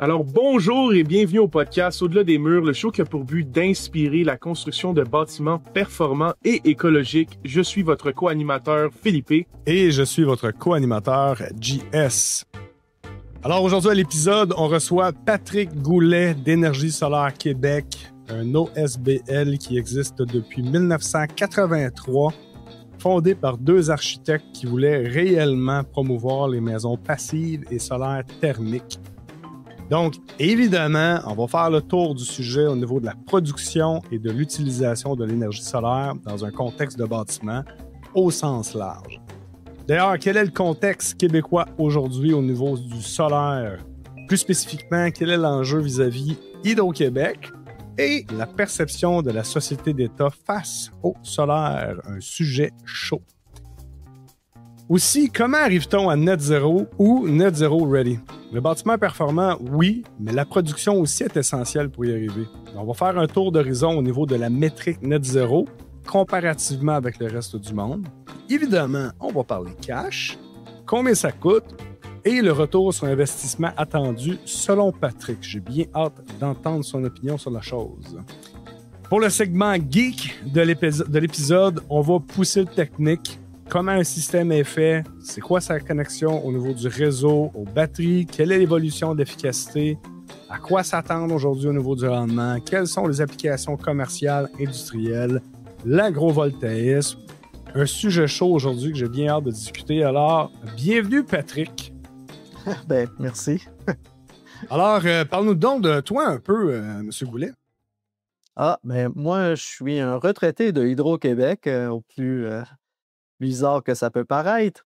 Alors bonjour et bienvenue au podcast Au-delà des murs, le show qui a pour but d'inspirer la construction de bâtiments performants et écologiques. Je suis votre co-animateur Philippe. Et je suis votre co-animateur JS. Alors aujourd'hui à l'épisode, on reçoit Patrick Goulet d'Énergie solaire Québec, un OSBL qui existe depuis 1983, fondé par deux architectes qui voulaient réellement promouvoir les maisons passives et solaires thermiques. Donc, évidemment, on va faire le tour du sujet au niveau de la production et de l'utilisation de l'énergie solaire dans un contexte de bâtiment au sens large. D'ailleurs, quel est le contexte québécois aujourd'hui au niveau du solaire? Plus spécifiquement, quel est l'enjeu vis-à-vis Hydro-Québec et la perception de la société d'État face au solaire? Un sujet chaud. Aussi, comment arrive-t-on à net zéro ou net zéro ready? Le bâtiment performant, oui, mais la production aussi est essentielle pour y arriver. On va faire un tour d'horizon au niveau de la métrique net zéro, comparativement avec le reste du monde. Évidemment, on va parler cash, combien ça coûte et le retour sur investissement attendu selon Patrick. J'ai bien hâte d'entendre son opinion sur la chose. Pour le segment geek de l'épisode, on va pousser le technique. Comment un système est fait, c'est quoi sa connexion au niveau du réseau, aux batteries, quelle est l'évolution d'efficacité, à quoi s'attendre aujourd'hui au niveau du rendement, quelles sont les applications commerciales, industrielles, l'agrovoltaïsme. Un sujet chaud aujourd'hui que j'ai bien hâte de discuter. Alors, bienvenue Patrick. Ben, merci. Alors, parle-nous donc de toi un peu, M. Goulet. Ben moi, je suis un retraité de Hydro-Québec, au plus bizarre que ça peut paraître.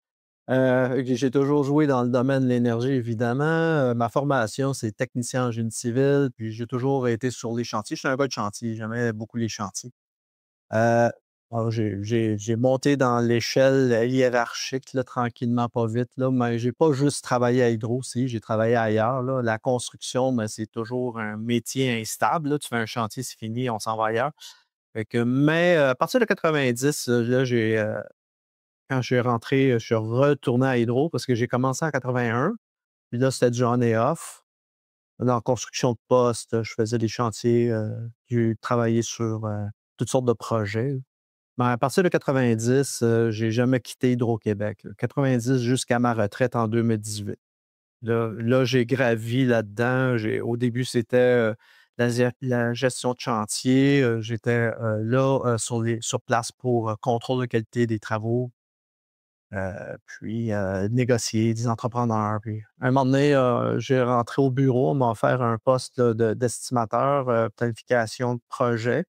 J'ai toujours joué dans le domaine de l'énergie, évidemment. Ma formation, c'est technicien en génie civil, puis j'ai toujours été sur les chantiers. Je suis un gars de chantier, j'aimais beaucoup les chantiers. Alors, j'ai monté dans l'échelle hiérarchique, là, tranquillement, pas vite, là, mais j'ai pas juste travaillé à Hydro, aussi, j'ai travaillé ailleurs. Là. La construction, mais c'est toujours un métier instable. Là. Tu fais un chantier, c'est fini, on s'en va ailleurs. Mais à partir de 90, là, quand je suis rentré, je suis retourné à Hydro parce que j'ai commencé en 81. Puis là, c'était du on et off. Dans la construction de postes, je faisais des chantiers, j'ai travaillé sur toutes sortes de projets. Mais à partir de 90, j'ai jamais quitté Hydro-Québec. 90 jusqu'à ma retraite en 2018. Là j'ai gravi là-dedans. Au début, c'était la gestion de chantier. J'étais là sur place pour contrôle de qualité des travaux. Puis négocier des entrepreneurs. Puis, à un moment donné, j'ai rentré au bureau, on m'a offert un poste là, d'estimateur, planification de projet.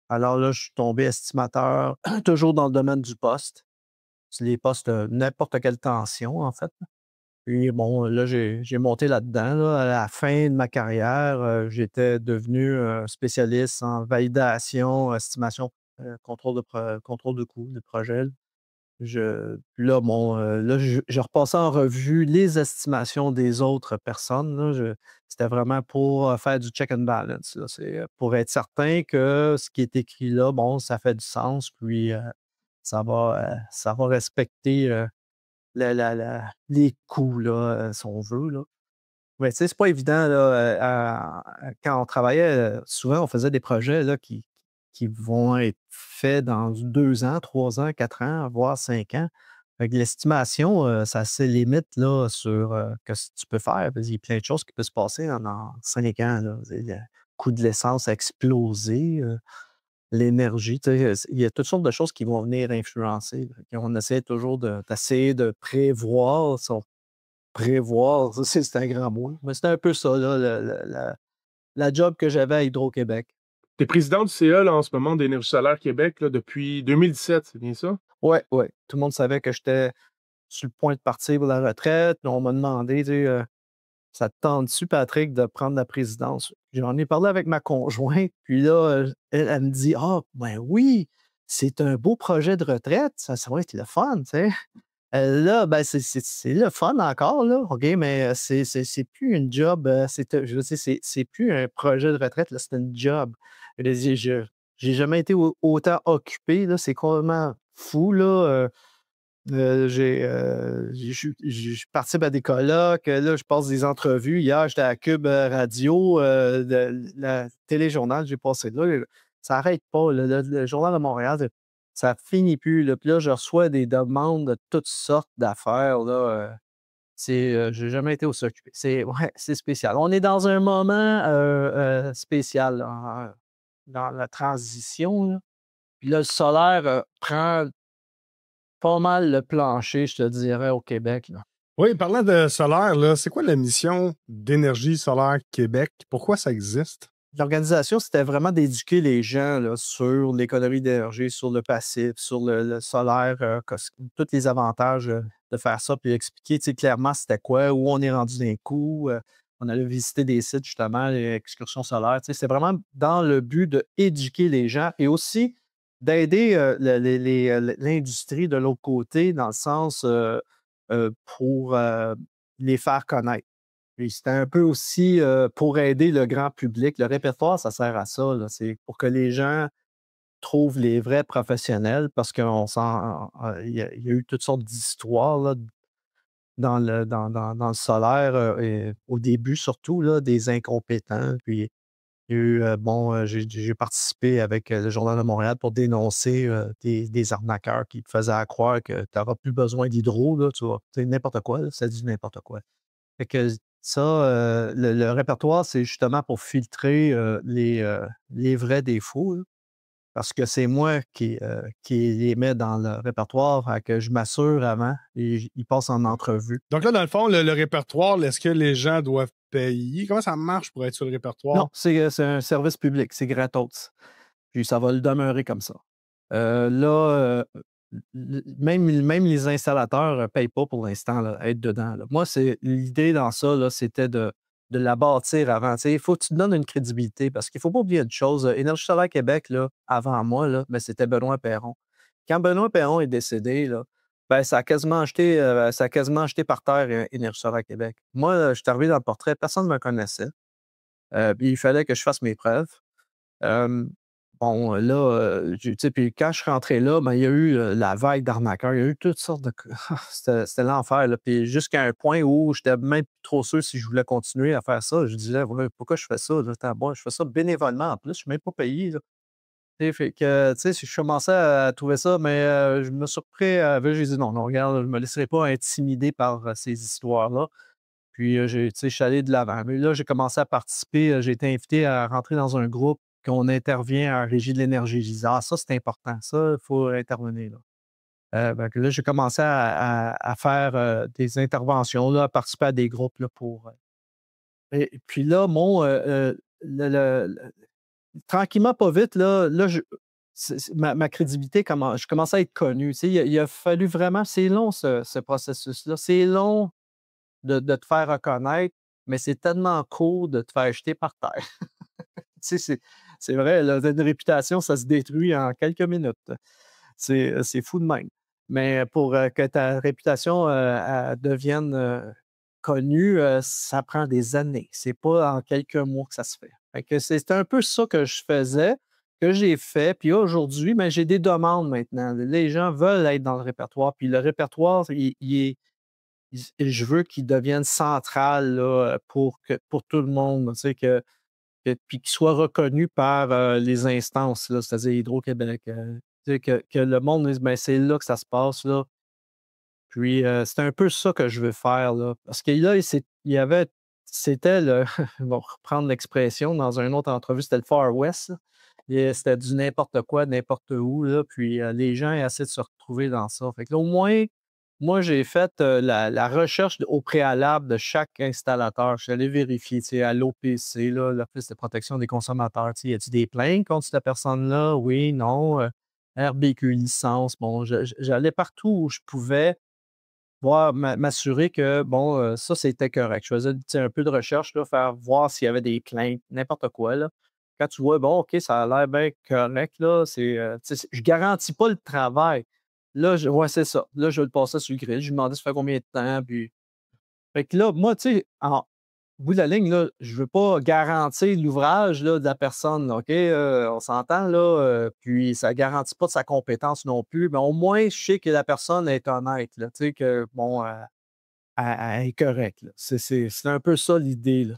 Alors là, je suis tombé estimateur, toujours dans le domaine du poste. C'est les postes de n'importe quelle tension, en fait. Puis bon, là, j'ai monté là-dedans. Là. À la fin de ma carrière, j'étais devenu spécialiste en validation, estimation, contrôle de coûts de projet. Là, je repassais en revue les estimations des autres personnes. Là. C'était vraiment pour faire du check and balance. Là. C'est pour être certain que ce qui est écrit là, bon, ça fait du sens, puis ça va respecter les coûts, là, si on veut. Là. Mais tu sais, c'est pas évident. Là, quand on travaillait, souvent, on faisait des projets là, qui vont être faits dans 2 ans, 3 ans, 4 ans, voire 5 ans. Fait que l'estimation, ça a ses limites là, sur ce que tu peux faire. Il y a plein de choses qui peuvent se passer en 5 ans. Là. Le coût de l'essence a explosé, l'énergie. Tu sais, il y a toutes sortes de choses qui vont venir influencer. On essaie toujours d'essayer de prévoir. Prévoir, ça, c'est un grand mot. Mais c'était un peu ça, là, la job que j'avais à Hydro-Québec. Tu es président du CA là, en ce moment d'Énergie solaire Québec là, depuis 2017, c'est bien ça? Oui, oui. Tout le monde savait que j'étais sur le point de partir pour la retraite. On m'a demandé, tu sais, ça te tente-tu, Patrick, de prendre la présidence? J'en ai parlé avec ma conjointe, puis là, elle me dit, ah, ben oui, c'est un beau projet de retraite, ça va être le fun, tu sais. Là, ben, c'est le fun encore, là, OK, mais c'est plus une job, je veux dire, c'est plus un projet de retraite, là, c'est une job. Je veux dire, j'ai jamais été autant occupé, là, c'est complètement fou, là. Je participe à des colloques. Là, je passe des entrevues. Hier, j'étais à Cube Radio, la téléjournal, j'ai passé là. Ça n'arrête pas. Le Journal de Montréal, ça finit plus. Là. Puis là, je reçois des demandes de toutes sortes d'affaires. Là. J'ai jamais été aussi occupé. C'est spécial. On est dans un moment spécial là, dans la transition. Là. Puis là, le solaire prend pas mal le plancher, je te dirais, au Québec. Là. Oui, parlant de solaire, là, c'est quoi la mission d'Énergie solaire Québec? Pourquoi ça existe? L'organisation, c'était vraiment d'éduquer les gens là, sur l'économie d'énergie, sur le passif, sur le solaire, tous les avantages de faire ça, puis expliquer clairement c'était quoi, où on est rendu d'un coup. On allait visiter des sites, justement, les excursions solaires. C'est vraiment dans le but d'éduquer les gens et aussi d'aider l'industrie de l'autre côté, dans le sens pour les faire connaître. Puis c'était un peu aussi pour aider le grand public. Le répertoire, ça sert à ça. Là. C'est pour que les gens trouvent les vrais professionnels parce qu'il y a eu toutes sortes d'histoires là, dans le solaire, et au début surtout, là, des incompétents. Puis il y a eu, j'ai participé avec le Journal de Montréal pour dénoncer des arnaqueurs qui te faisaient croire que tu n'auras plus besoin d'hydro. Là, tu vois, c'est n'importe quoi, là, ça dit n'importe quoi. Fait que ça, le répertoire, c'est justement pour filtrer les vrais défauts, là, parce que c'est moi qui les mets dans le répertoire, fait que je m'assure avant et ils passent en entrevue. Donc là, dans le fond, le répertoire, est-ce que les gens doivent payer? Comment ça marche pour être sur le répertoire? Non, c'est un service public, c'est gratos. Puis ça va le demeurer comme ça. Là, même les installateurs ne payent pas pour l'instant là, à être dedans. Là. Moi, l'idée dans ça, là, c'était de la bâtir avant. Il faut que tu te donnes une crédibilité parce qu'il ne faut pas oublier une chose. Énergie solaire Québec, là, avant moi, là, ben, c'était Benoît Perron. Quand Benoît Perron est décédé, là, ben, ça a quasiment acheté par terre Énergie solaire Québec. Moi, je suis arrivé dans le portrait, personne ne me connaissait. Puis il fallait que je fasse mes preuves. Bon, là, puis quand je suis rentré là, ben, il y a eu la vague d'arnaqueurs, il y a eu toutes sortes de. C'était l'enfer, là. Puis jusqu'à un point où j'étais même plus trop sûr si je voulais continuer à faire ça. Je disais, ouais, pourquoi je fais ça? Là? Bon, je fais ça bénévolement en plus, je ne suis même pas payé. Là. Fait que, je commençais à trouver ça, mais je me suis repris j'ai dit non, non, regarde, je ne me laisserai pas intimider par ces histoires-là. Puis, je suis allé de l'avant. Mais là, j'ai commencé à participer. J'ai été invité à rentrer dans un groupe qu'on intervient en régie de l'énergie. Je disais, ah, ça, c'est important. Ça, il faut intervenir. Là, là j'ai commencé à faire des interventions, là, à participer à des groupes là, pour. Et puis là, tranquillement, pas vite, là ma crédibilité, je commençais à être connu. Il a fallu vraiment. C'est long, ce processus-là. C'est long de te faire reconnaître, mais c'est tellement court de te faire jeter par terre. C'est vrai, là, une réputation, ça se détruit en quelques minutes. C'est fou de même. Mais pour que ta réputation elle devienne connue, ça prend des années. C'est pas en quelques mois que ça se fait. Fait que c'est un peu ça que je faisais, que j'ai fait. Puis aujourd'hui, ben, j'ai des demandes maintenant. Les gens veulent être dans le répertoire. Puis le répertoire, je veux qu'il devienne central là, pour tout le monde, puis qu'il soit reconnu par les instances, là, c'est-à-dire Hydro-Québec. Que le monde dise, ben, c'est là que ça se passe. Là. Puis c'est un peu ça que je veux faire. Là, parce que là, c'était le, on va reprendre l'expression dans une autre entrevue, c'était le Far West. Là. Et c'était du n'importe quoi, n'importe où. Là, puis les gens essaient de se retrouver dans ça. Fait que là, au moins, moi, j'ai fait la recherche au préalable de chaque installateur. Je suis allé vérifier à l'OPC, l'Office de protection des consommateurs. Y a-t-il des plaintes contre cette personne-là? Oui, non. RBQ licence. Bon, j'allais partout où je pouvais voir, m'assurer que, bon, ça, c'était correct. Je faisais un peu de recherche, là, faire voir s'il y avait des plaintes, n'importe quoi. Là. Quand tu vois, bon, OK, ça a l'air bien correct, là, je ne garantis pas le travail. Là, ouais, c'est ça. Là, je vais le passer sur le grill. Je lui demandais ça fait combien de temps. Puis. Fait que là, moi, bout de la ligne, là, je ne veux pas garantir l'ouvrage là, de la personne, OK? On s'entend, là, puis ça ne garantit pas de sa compétence non plus, mais au moins, je sais que la personne est honnête, là, tu sais, que, bon, elle est correcte, là. C'est un peu ça l'idée, là.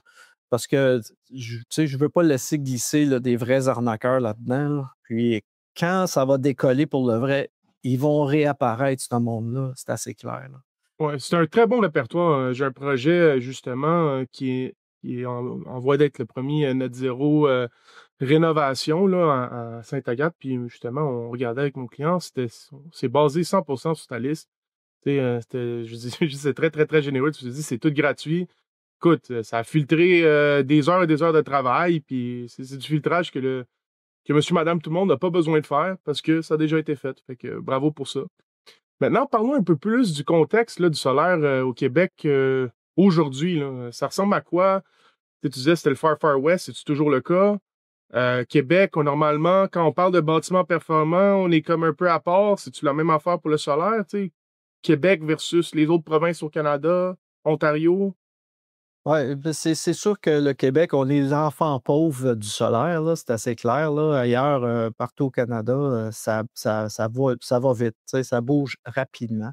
Parce que, tu sais, je ne veux pas laisser glisser là, des vrais arnaqueurs là-dedans, là. Puis quand ça va décoller pour le vrai, ils vont réapparaître, ce monde-là, c'est assez clair, là. Ouais, c'est un très bon répertoire. J'ai un projet, justement, qui est en voie d'être le premier net zéro rénovation là, à Sainte-Agathe. Puis justement, on regardait avec mon client, c'est basé 100% sur ta liste. Tu sais, je dis, c'est très, très, très généreux. Tu te dis, c'est tout gratuit. Écoute, ça a filtré des heures et des heures de travail. Puis c'est du filtrage que monsieur, madame, tout le monde n'a pas besoin de faire parce que ça a déjà été fait. Fait que bravo pour ça. Maintenant, parlons un peu plus du contexte là, du solaire au Québec aujourd'hui, là. Ça ressemble à quoi? Tu disais que c'était le Far Far West, c'est toujours le cas? Québec, normalement, quand on parle de bâtiments performants, on est comme un peu à part. C'est-tu la même affaire pour le solaire? Tu sais? Québec versus les autres provinces au Canada, Ontario? Oui, c'est sûr que le Québec, on est les enfants pauvres du solaire, là, c'est assez clair. Là. Ailleurs, partout au Canada, ça va vite, tu sais, ça bouge rapidement.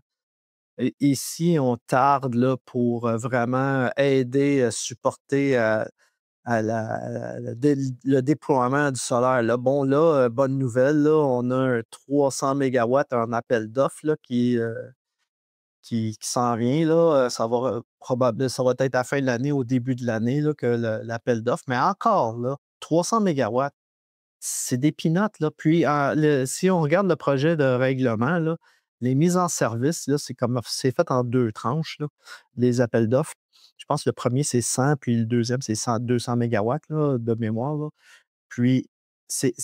Et ici, on tarde là, pour vraiment aider, supporter le déploiement du solaire. Là. Bon, là, bonne nouvelle, là, on a un 300 mégawatts en appel d'offres là, qui s'en vient. Là, ça va être à la fin de l'année, au début de l'année, là, que l'appel d'offres. Mais encore, là, 300 mégawatts, c'est des peanuts, là. Puis, si on regarde le projet de règlement, là, les mises en service, là, c'est fait en deux tranches, là, les appels d'offres. Je pense que le premier, c'est 100, puis le deuxième, c'est 200 mégawatts là, de mémoire. Là. Puis,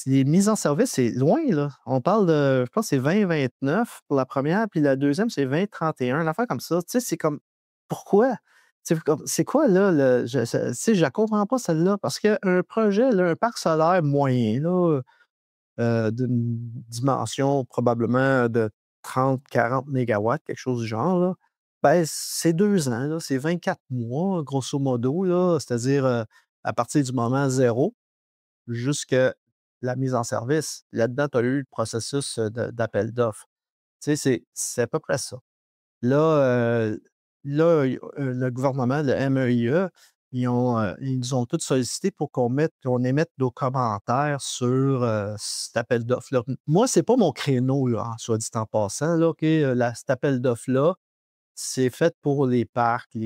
les mises en service, c'est loin, là. On parle de, je pense que c'est 2029 pour la première, puis la deuxième, c'est 2031, une affaire comme ça. Tu sais, c'est comme, pourquoi? C'est quoi, là, tu sais, je la comprends pas, celle-là, parce qu'un projet, là, un parc solaire moyen, là, d'une dimension probablement de 30-40 mégawatts, quelque chose du genre, là, ben, c'est 2 ans, là, c'est 24 mois, grosso modo, là, c'est-à-dire à partir du moment zéro jusqu'à la mise en service. Là-dedans, tu as eu le processus d'appel d'offres. Tu sais, c'est à peu près ça. Là, le gouvernement, le MEIE, ils nous ont tous sollicité pour qu'on émette nos commentaires sur cet appel d'offres-là. Moi, c'est pas mon créneau, là, soit dit en passant. Là, OK, cet appel d'offres-là, c'est fait pour les parcs.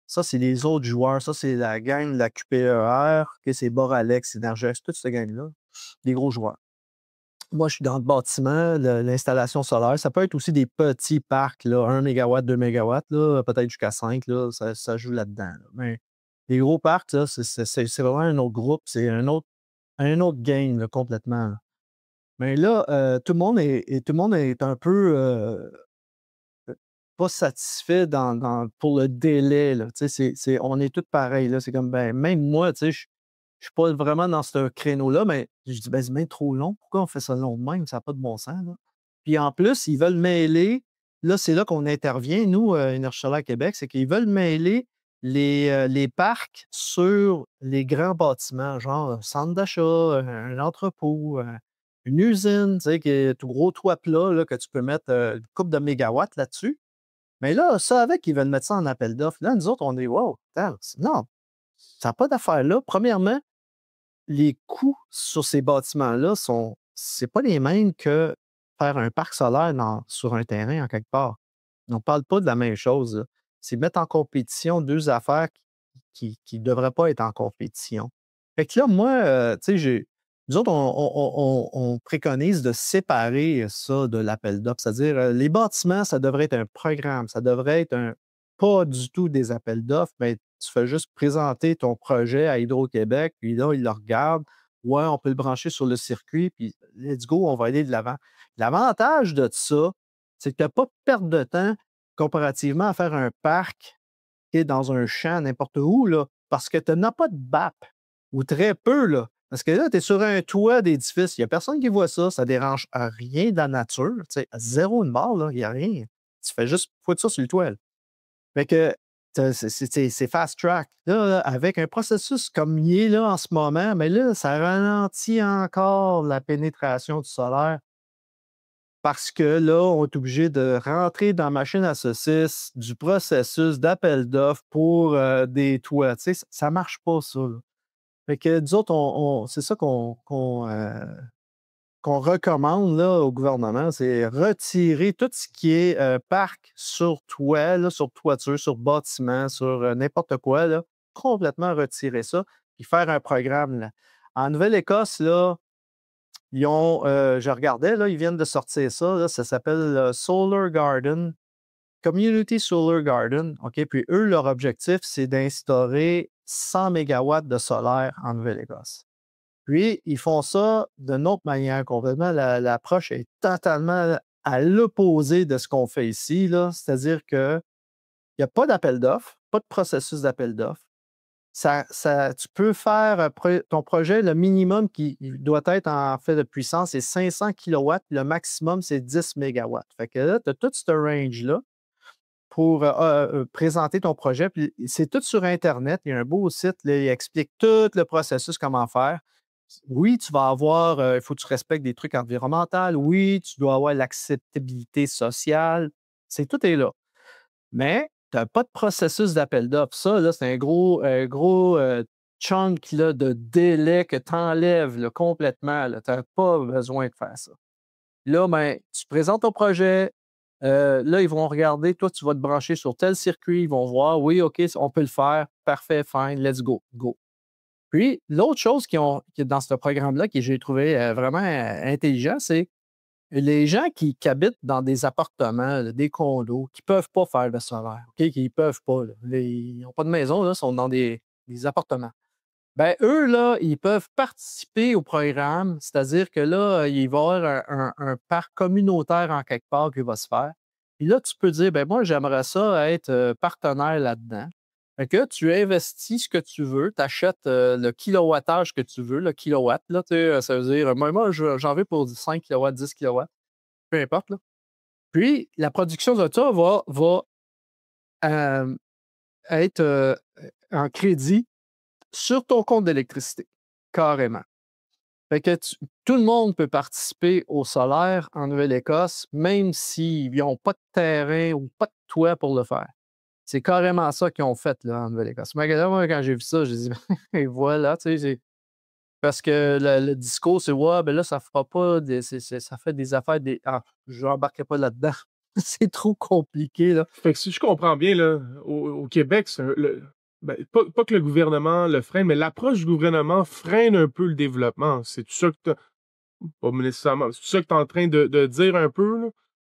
Ça, c'est les autres joueurs. Ça, c'est la gang de la QPER, OK, c'est Boralex, Synergex, toute cette gang-là, des gros joueurs. Moi, je suis dans le bâtiment, l'installation solaire. Ça peut être aussi des petits parcs, là, 1 mégawatt, 2 mégawatts, là, peut-être jusqu'à 5, là, ça joue là-dedans. Là. Mais les gros parcs, là, c'est vraiment un autre groupe, c'est un autre game là, complètement. Là. Mais là, tout le monde est un peu pas satisfait pour le délai. Là. Tu sais, on est tous pareils. Là. C'est comme, ben, même moi, tu sais, je ne suis pas vraiment dans ce créneau-là, mais je dis, ben, c'est bien trop long. Pourquoi on fait ça long de même? Ça n'a pas de bon sens. Là. Puis en plus, ils veulent mêler, là, c'est là qu'on intervient, nous, Énergie solaire Québec, c'est qu'ils veulent mêler les parcs sur les grands bâtiments, genre un centre d'achat, un entrepôt, une usine, tu sais, qui est tout gros toit plat, là, que tu peux mettre une couple de mégawatts là-dessus. Mais là, ça avec, ils veulent mettre ça en appel d'offres. Là, nous autres, on est wow, attends, non, ça n'a pas d'affaire là. Premièrement, les coûts sur ces bâtiments-là c'est pas les mêmes que faire un parc solaire sur un terrain en quelque part. On ne parle pas de la même chose. Là. C'est mettre en compétition deux affaires qui ne devraient pas être en compétition. Fait que là, moi, tu sais, nous autres, on préconise de séparer ça de l'appel d'offres. C'est-à-dire, les bâtiments, ça devrait être un programme. Ça devrait être pas du tout des appels d'offres, mais tu fais juste présenter ton projet à Hydro-Québec, puis là, ils le regardent. Ouais, on peut le brancher sur le circuit, puis let's go, on va aller de l'avant. L'avantage de ça, c'est que tu n'as pas de perte de temps comparativement à faire un parc qui est dans un champ n'importe où, là, parce que tu n'as pas de BAP, ou très peu, là. Parce que là, tu es sur un toit d'édifice, il n'y a personne qui voit ça, ça ne dérange à rien de la nature. Tu sais, zéro une barre, là, il n'y a rien. Tu fais juste foutre ça sur le toit. Fait que, c'est fast track. Là, avec un processus comme il est là en ce moment, mais là, ça ralentit encore la pénétration du solaire parce que là, on est obligé de rentrer dans la machine à saucisses du processus d'appel d'offres pour des toits. Tu sais, ça ne marche pas, ça. Là. Fait que nous autres, c'est ça qu'on recommande là, au gouvernement, c'est retirer tout ce qui est parc sur toit, là, sur toiture, sur bâtiment, sur n'importe quoi, là, complètement retirer ça, puis faire un programme. Là. En Nouvelle-Écosse, là, ils ont, je regardais, là, ils viennent de sortir ça, là, ça s'appelle Solar Garden, Community Solar Garden. OK? Puis eux, leur objectif, c'est d'instaurer 100 mégawatts de solaire en Nouvelle-Écosse. Puis, ils font ça d'une autre manière complètement. L'approche est totalement à l'opposé de ce qu'on fait ici. Là. C'est-à-dire qu'il n'y a pas d'appel d'offres, pas de processus d'appel d'offres. Tu peux faire ton projet, le minimum qui doit être en fait de puissance, c'est 500 kilowatts, le maximum, c'est 10 mégawatts. Fait que là, tu as tout ce range-là pour présenter ton projet. Puis c'est tout sur Internet. Il y a un beau site, là, il explique tout le processus, comment faire. Oui, tu vas avoir, il faut que tu respectes des trucs environnementaux. Oui, tu dois avoir l'acceptabilité sociale. Tout est là. Mais tu n'as pas de processus d'appel d'offres. Ça, là, c'est un gros chunk là, de délai que tu enlèves complètement. Tu n'as pas besoin de faire ça. Là, ben, tu présentes ton projet. Là, ils vont regarder. Toi, tu vas te brancher sur tel circuit. Ils vont voir. Oui, OK, on peut le faire. Parfait, fine, let's go. Go. Puis, l'autre chose qui est dans ce programme-là, que j'ai trouvé vraiment intelligent, c'est les gens qui habitent dans des appartements, là, des condos, qui ne peuvent pas faire le solaire, OK? Qui ne peuvent pas. Là. Ils n'ont pas de maison, là, ils sont dans des appartements. Bien, eux, là, ils peuvent participer au programme, c'est-à-dire que là, il va y avoir un parc communautaire en quelque part qui va se faire. Puis là, tu peux dire, ben moi, j'aimerais ça être partenaire là-dedans. Fait que tu investis ce que tu veux, tu achètes le kilowattage que tu veux, le kilowatt, là, ça veut dire, moi, j'en veux pour 5 kilowatts, 10 kilowatts, peu importe. Là. Puis, la production de ça va être en crédit sur ton compte d'électricité, carrément. Fait que tout le monde peut participer au solaire en Nouvelle-Écosse, même s'ils n'ont pas de terrain ou pas de toit pour le faire. C'est carrément ça qu'ils ont fait là, en Nouvelle-Écosse. Moi, quand j'ai vu ça, j'ai dit, et voilà, tu sais, parce que le discours, c'est, ouais, ben là, ça fera pas, ça fait des affaires, je n'embarquerai pas là-dedans. C'est trop compliqué, là. Fait que si je comprends bien, là, au Québec, pas que le gouvernement le freine, mais l'approche du gouvernement freine un peu le développement. C'est tout ça que t'as. Pas nécessairement. C'est tout ça que tu es en train de dire un peu, là.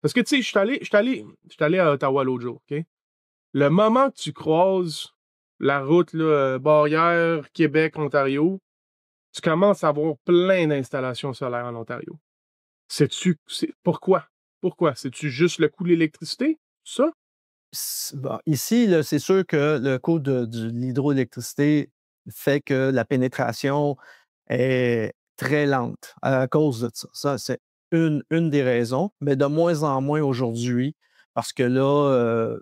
Parce que, tu sais, je suis allé à Ottawa l'autre jour, OK? Le moment que tu croises la route, là, Barrière, Québec, Ontario, tu commences à avoir plein d'installations solaires en Ontario. Pourquoi? Pourquoi? C'est-tu juste le coût de l'électricité? Ça? Bon, ici, là, c'est sûr que le coût de l'hydroélectricité fait que la pénétration est très lente à cause de ça. Ça, c'est une des raisons, mais de moins en moins aujourd'hui, parce que là,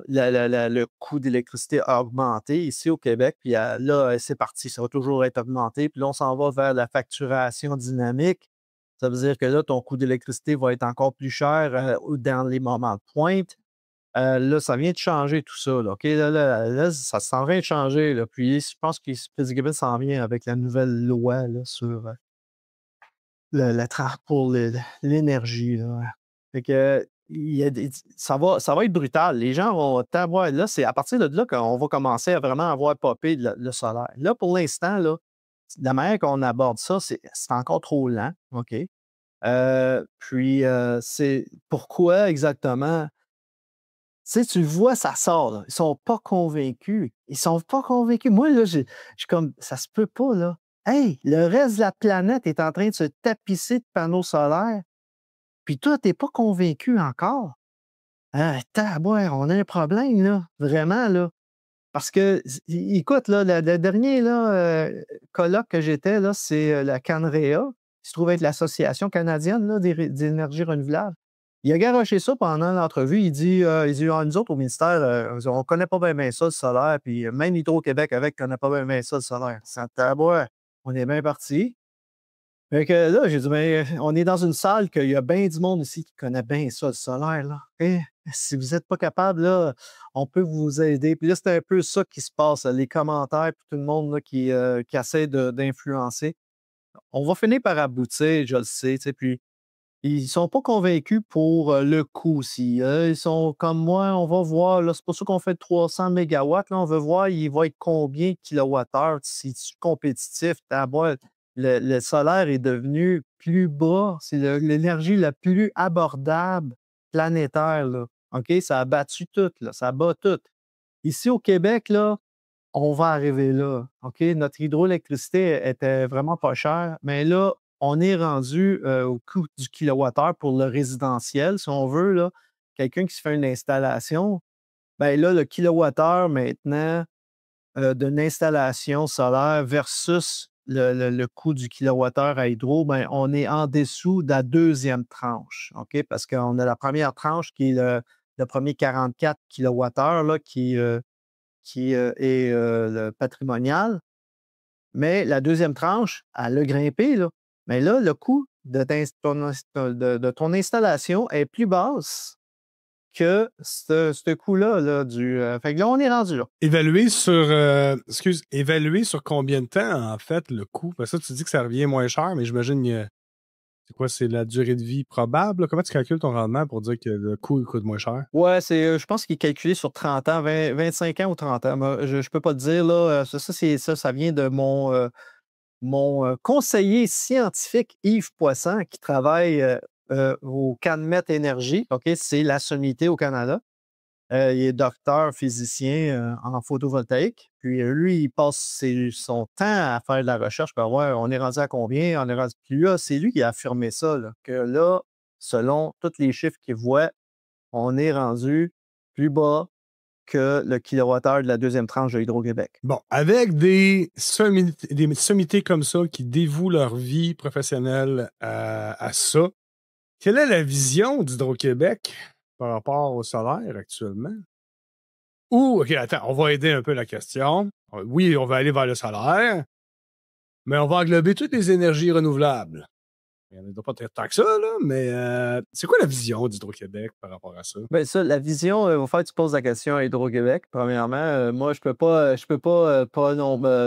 le coût d'électricité a augmenté ici au Québec, puis là, c'est parti, ça va toujours être augmenté, puis là, on s'en va vers la facturation dynamique. Ça veut dire que là, ton coût d'électricité va être encore plus cher dans les moments de pointe. Là, ça vient de changer tout ça. Là, OK? Là, ça s'en vient de changer. Là. Puis, je pense que Fitzgibbon s'en vient avec la nouvelle loi là, sur pour l'énergie. Là. Fait que, ça va être brutal. Les gens vont t'avoir. Là, c'est à partir de là qu'on va commencer à vraiment avoir popé le solaire. Là, pour l'instant, là, la manière qu'on aborde ça, c'est encore trop lent. OK? Puis, c'est pourquoi exactement? Tu sais, tu le vois, ça sort. Là. Ils sont pas convaincus. Ils sont pas convaincus. Moi, là, je suis comme, ça se peut pas, là. Hey, le reste de la planète est en train de se tapisser de panneaux solaires. Puis toi, tu n'es pas convaincu encore. Tabouère, on a un problème, là. Vraiment, là. Parce que, écoute, là, le dernier là, colloque que j'étais, là, c'est la CanREA, qui se trouve être l'Association canadienne là, d'énergie renouvelable. Il a garoché ça pendant l'entrevue. Il dit, Ah, nous autres, au ministère, on ne connaît pas bien ça, le solaire, puis même Hydro-Québec avec ne connaît pas bien ça, le solaire. Ça taboue. On est bien parti. Fait que là, j'ai dit, mais on est dans une salle qu'il y a bien du monde ici qui connaît bien ça, le solaire, là. Si vous n'êtes pas capable, là, on peut vous aider. Puis là, c'est un peu ça qui se passe, les commentaires, puis tout le monde là, qui essaie d'influencer. On va finir par aboutir, je le sais, tu sais, puis ils sont pas convaincus pour le coût aussi. Ils sont comme moi, on va voir, là, c'est pour ça qu'on fait 300 mégawatts, là, on veut voir, il va être combien de kilowattheures, si c'est compétitif, le solaire est devenu plus bas, c'est l'énergie la plus abordable planétaire, là. OK? Ça a battu tout, là, ça bat tout. Ici au Québec, là, on va arriver là. OK? Notre hydroélectricité était vraiment pas chère, mais là, on est rendu au coût du kilowattheure pour le résidentiel, si on veut, là. Quelqu'un qui se fait une installation, ben là, le kilowattheure maintenant d'une installation solaire versus le coût du kilowattheure à hydro, ben, on est en dessous de la deuxième tranche. OK? Parce qu'on a la première tranche qui est le premier 44 kilowattheures là, qui est le patrimonial. Mais la deuxième tranche, elle a grimpé. Là. Mais là, le coût de ton installation est plus basse que ce coût-là. Fait que là, on est rendu là. Évaluer sur combien de temps, en fait, le coût? Parce que ça, tu dis que ça revient moins cher, mais j'imagine c'est quoi, c'est la durée de vie probable? Là? Comment tu calcules ton rendement pour dire que le coût il coûte moins cher? Ouais, je pense qu'il est calculé sur 30 ans, 25 ans ou 30 ans. Moi, je ne peux pas te dire, là. Ça vient de mon conseiller scientifique Yves Poisson qui travaille au CanMet Énergie. OK? C'est la sommité au Canada. Il est docteur physicien en photovoltaïque. Puis lui, il passe son temps à faire de la recherche. Puis ouais, on est rendu à combien? On est rendu. Puis là, c'est lui qui a affirmé ça, là, que là, selon tous les chiffres qu'il voit, on est rendu plus bas que le kilowattheure de la deuxième tranche de Hydro-Québec. Bon, avec des sommités comme ça qui dévouent leur vie professionnelle à ça, quelle est la vision d'Hydro-Québec par rapport au solaire actuellement? Ou, OK, attends, on va aider un peu la question. Oui, on va aller vers le solaire, mais on va englober toutes les énergies renouvelables. Il n'y en a pas tant que ça, là, mais c'est quoi la vision d'Hydro-Québec par rapport à ça? Bien, ça, la vision, il va falloir que tu poses la question à Hydro-Québec. Premièrement, moi, je peux pas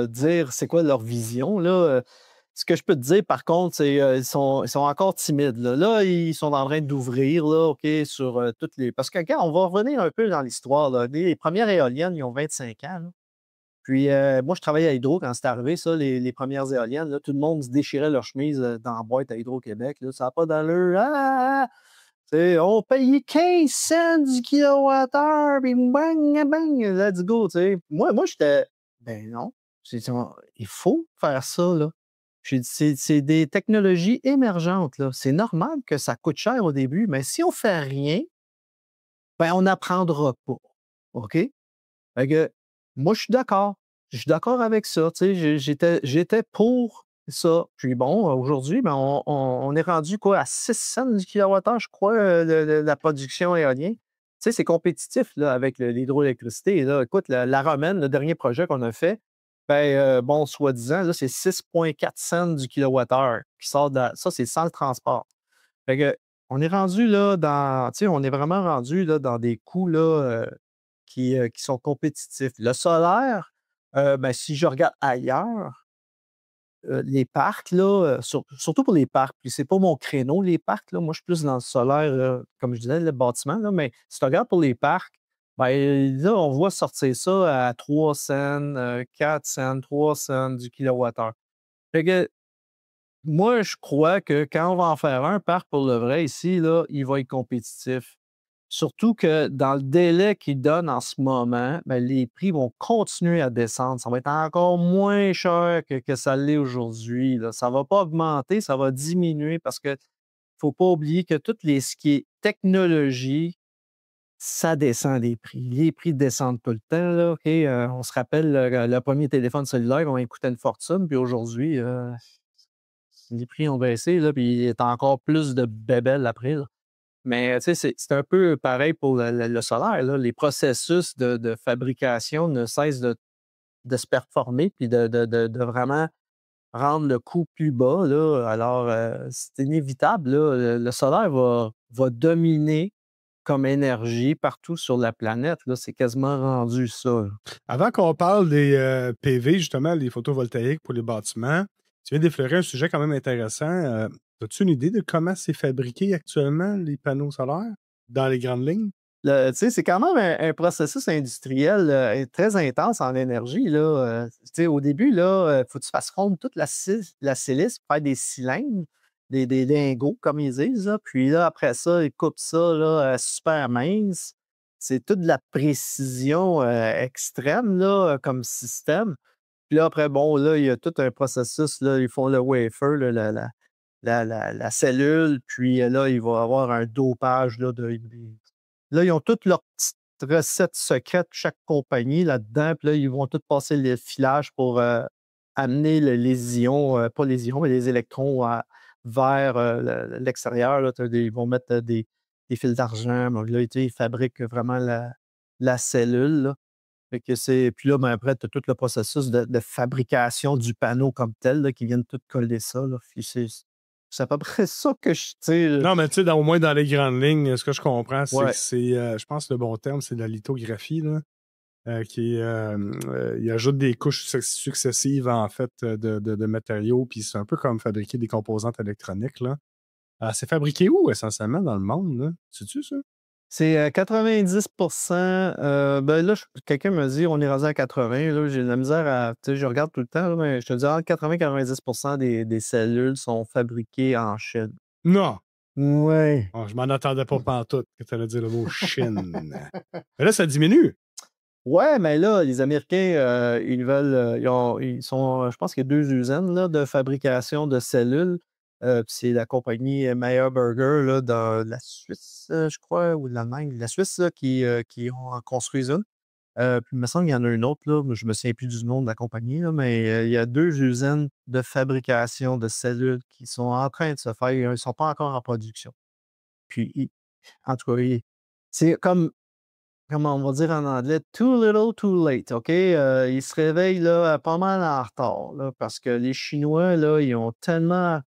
dire c'est quoi leur vision. Là. Ce que je peux te dire, par contre, c'est qu'ils sont encore timides. Là, ils sont en train d'ouvrir, là, OK, sur toutes les. Parce que, regarde, on va revenir un peu dans l'histoire. Là. Les premières éoliennes, ils ont 25 ans. Là. Puis, moi, je travaillais à Hydro quand c'est arrivé, ça, les premières éoliennes. Là, tout le monde se déchirait leur chemise dans la boîte à Hydro-Québec. Là. Ça n'a pas d'allure. On payait 15 cents du kilowattheure, puis bang, bang, let's go. Moi, j'étais, ben non, il faut faire ça. Là. J'ai dit, c'est des technologies émergentes. Là. C'est normal que ça coûte cher au début, mais si on ne fait rien, ben, on n'apprendra pas. OK? Fait que, moi, je suis d'accord. Je suis d'accord avec ça. J'étais pour ça. Puis bon, aujourd'hui, ben, on est rendu quoi, à 6 cents du kilowattheure, je crois, la production éolienne. C'est compétitif là, avec l'hydroélectricité. Là. Écoute, la Romaine, le dernier projet qu'on a fait, ben, bon, soi-disant, là, c'est 6,4 cents du kilowattheure qui sort ça, c'est sans le transport. Fait que, on est rendu là on est vraiment rendu là, dans des coûts là, qui sont compétitifs. Le solaire, ben, si je regarde ailleurs, les parcs, là, surtout pour les parcs, puis c'est pas mon créneau, les parcs, là, moi, je suis plus dans le solaire, comme je disais, le bâtiment, là, mais si tu regardes pour les parcs, ben, là, on voit sortir ça à 3 cents, 4 cents, 3 cents du kilowattheure. Fait que moi, je crois que quand on va en faire un parc pour le vrai ici, là, il va être compétitif. Surtout que dans le délai qu'ils donnent en ce moment, ben, les prix vont continuer à descendre. Ça va être encore moins cher que ça l'est aujourd'hui. Là. Ça ne va pas augmenter, ça va diminuer parce qu'il ne faut pas oublier que ce qui est technologie, ça descend les prix. Les prix descendent tout le temps. Là, OK? On se rappelle le premier téléphone cellulaire, on coûtait une fortune, puis aujourd'hui, les prix ont baissé, là, puis il y a encore plus de bébelles après. Là. Mais c'est un peu pareil pour le solaire. Là. Les processus de fabrication ne cessent de se performer puis de vraiment rendre le coût plus bas. Là. Alors, c'est inévitable. Là. Le solaire va dominer comme énergie partout sur la planète. Là. C'est quasiment rendu ça. Là. Avant qu'on parle des PV, justement, les photovoltaïques pour les bâtiments, tu viens d'effleurer un sujet quand même intéressant. As-tu une idée de comment c'est fabriqué actuellement, les panneaux solaires, dans les grandes lignes? C'est quand même un processus industriel très intense en énergie. Là. Au début, il faut que tu fasses fondre toute la silice pour faire des cylindres, des lingots, comme ils disent. Là. Puis là, après ça, ils coupent ça là, super mince. C'est toute de la précision extrême là, comme système. Puis là, après, bon, là, il y a tout un processus. Là, ils font le wafer, là, la cellule, puis là, il va y avoir un dopage là, Là, ils ont toutes leurs petites recettes secrètes, chaque compagnie là-dedans. Puis là, ils vont tous passer le filage pour amener les ions, pas les ions, mais les électrons vers l'extérieur. Là. Ils vont mettre des fils d'argent. Donc là, ils fabriquent vraiment la cellule. Là. Fait que puis là, ben, après, tu as tout le processus de fabrication du panneau comme tel là, qui viennent tout coller ça. Là. Puis c'est à peu près ça que je. Non, mais tu sais, au moins dans les grandes lignes, ce que je comprends, c'est Ouais. que je pense que le bon terme, c'est de la lithographie, là, il ajoute des couches successives, en fait, de matériaux, puis c'est un peu comme fabriquer des composantes électroniques, là. C'est fabriqué où, essentiellement, dans le monde, là? Sais-tu ça? C'est 90 ben là, quelqu'un me dit on est rendu à 80. Là, j'ai de la misère à. Tu sais, je regarde tout le temps, là, mais je te dis entre 80 et 90 des cellules sont fabriquées en Chine. Non! Ouais. Oh, je m'en attendais pas pantoute que tu allais dire le mot Chine. Mais là, ça diminue. Ouais, mais là, les Américains, ils veulent. Ils sont. Je pense qu'il y a 2 usines là, de fabrication de cellules. C'est la compagnie Meyer Burger là, dans la Suisse, je crois, ou de l'Allemagne. La Suisse là, qui ont construit une. Puis il me semble qu'il y en a une autre, là, mais je me souviens plus du nom de la compagnie, là, mais il y a 2 usines de fabrication de cellules qui sont en train de se faire. Ils ne sont pas encore en production. Puis, en tout cas, c'est comme, comment on va dire en anglais, too little, too late. OK? Ils se réveillent là, pas mal en retard là, parce que les Chinois, là, ils ont tellement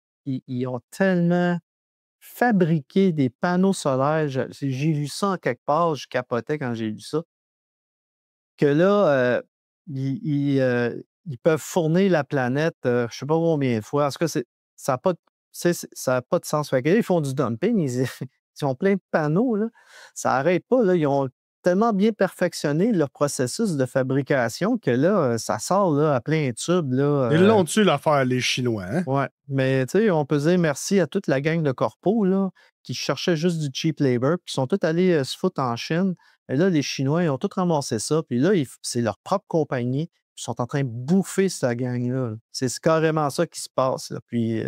fabriqué des panneaux solaires. J'ai vu ça en quelque part, je capotais quand j'ai lu ça. Que là, ils peuvent fournir la planète, je ne sais pas combien de fois. En tout cas, ça n'a pas, ça a pas de sens. Fait que là, ils font du dumping, ils ont plein de panneaux, là. Ça n'arrête pas. Là. Ils ont tellement bien perfectionné leur processus de fabrication que là, ça sort là, à plein tube. Là, Ils l'ont tué l'affaire, les Chinois, hein? ouais. Mais tu sais, on peut dire merci à toute la gang de corpos là, qui cherchaient juste du cheap labor, puis qui sont tous allés se foutre en Chine. Et là, les Chinois, ils ont tous ramassé ça. Puis là, c'est leur propre compagnie. Ils sont en train de bouffer cette gang-là. Là. C'est carrément ça qui se passe. Là. Puis,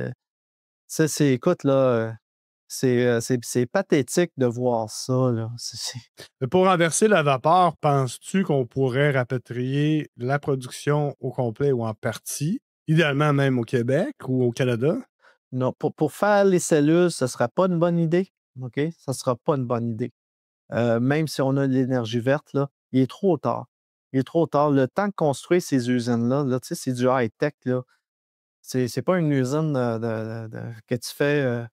écoute, là, c'est pathétique de voir ça. Là. Mais pour renverser la vapeur, penses-tu qu'on pourrait rapatrier la production au complet ou en partie, idéalement même au Québec ou au Canada? Non, pour faire les cellules, ce ne sera pas une bonne idée. OK? Ça ne sera pas une bonne idée. Même si on a de l'énergie verte, là, il est trop tard. Il est trop tard. Le temps de construire ces usines-là, là, c'est du high-tech. Là. C'est pas une usine que tu fais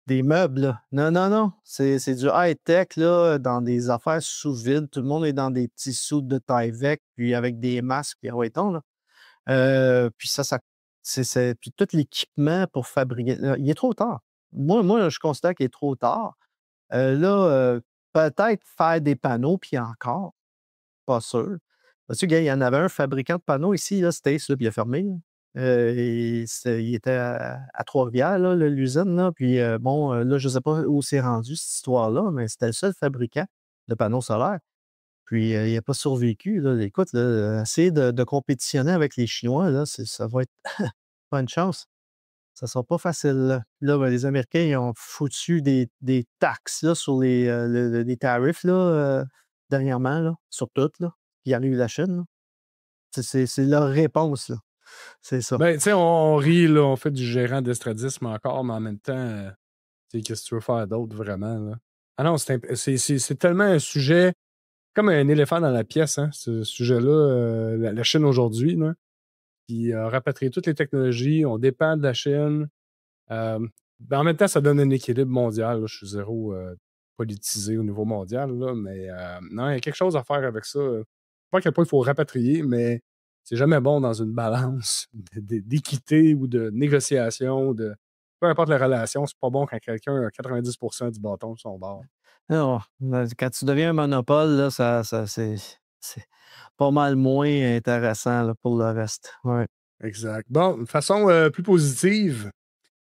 des meubles. Là. Non, non, non. C'est du high-tech là, dans des affaires sous vide. Tout le monde est dans des petits sous de Tyvek, puis avec des masques, puis ouais, là. Puis puis tout l'équipement pour fabriquer. Là, il est trop tard. Moi, je constate qu'il est trop tard. Là, peut-être faire des panneaux, puis encore, pas sûr. Parce que, gars, il y en avait un fabricant de panneaux ici, là, Stace, là, puis il a fermé. Là. Il était à Trois-Rivières, là, l'usine. Là, puis bon, là, je ne sais pas où c'est rendu cette histoire-là, mais c'était le seul fabricant de panneaux solaires. Puis il n'a pas survécu. Là. Écoute, là, essayer de compétitionner avec les Chinois, là, ça va être pas une chance. Ça sera pas facile. Là, ben, les Américains, ils ont foutu des taxes là, sur des tarifs là, dernièrement, là, sur tout. Là. Il y en a eu la Chine. Là. C'est leur réponse. Là. C'est ça. Ben, tu sais, on rit, là, on fait du gérant d'estradisme encore, mais en même temps, Qu'est-ce que tu veux faire d'autre, vraiment, là? Ah non, c'est tellement un sujet, comme un éléphant dans la pièce, hein, ce sujet-là, la Chine aujourd'hui, là. Puis rapatrier toutes les technologies, on dépend de la Chine. Ben, en même temps, ça donne un équilibre mondial, là. Je suis zéro politisé au niveau mondial, là, mais non, il y a quelque chose à faire avec ça. Pas à quel point il faut rapatrier, mais c'est jamais bon dans une balance d'équité ou de négociation, peu importe la relation, c'est pas bon quand quelqu'un a 90% du bâton de son bord. Non, quand tu deviens un monopole, là, c'est pas mal moins intéressant là, pour le reste. Ouais. Exact. Bon, de façon plus positive,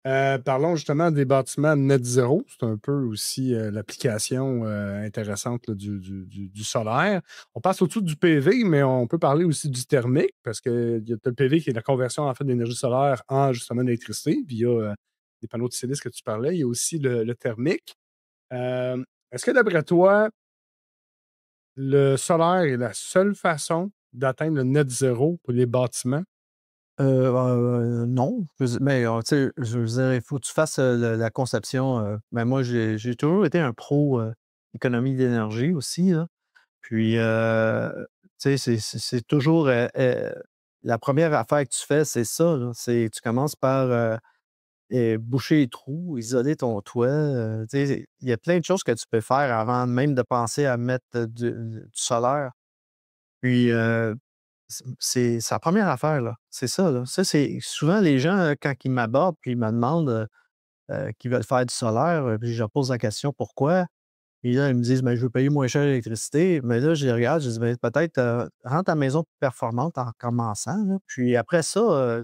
parlons justement des bâtiments net zéro. C'est un peu aussi l'application intéressante là, du solaire. On passe au-dessus du PV, mais on peut parler aussi du thermique, parce que y a le PV qui est la conversion en fait d'énergie solaire en justement d'électricité. Puis il y a des panneaux de silice que tu parlais. Il y a aussi le thermique. Est-ce que d'après toi, le solaire est la seule façon d'atteindre le net zéro pour les bâtiments? Non, mais tu sais, je veux dire, il faut que tu fasses la conception. Ben moi, j'ai toujours été un pro économie d'énergie aussi, là. Puis, tu sais, c'est toujours la première affaire que tu fais, c'est ça, là. Tu commences par boucher les trous, isoler ton toit. Tu sais, il y a plein de choses que tu peux faire avant même de penser à mettre du solaire. Puis, c'est la première affaire, là. C'est ça, là. Ça, c'est souvent les gens, quand ils m'abordent puis ils me demandent, qu'ils veulent faire du solaire, puis je leur pose la question: «Pourquoi?» Puis là, ils me disent: «Ben, je veux payer moins cher l'électricité». Mais là, je les regarde, je dis: «Ben, peut-être, rends ta maison plus performante en commençant, là. Puis après ça,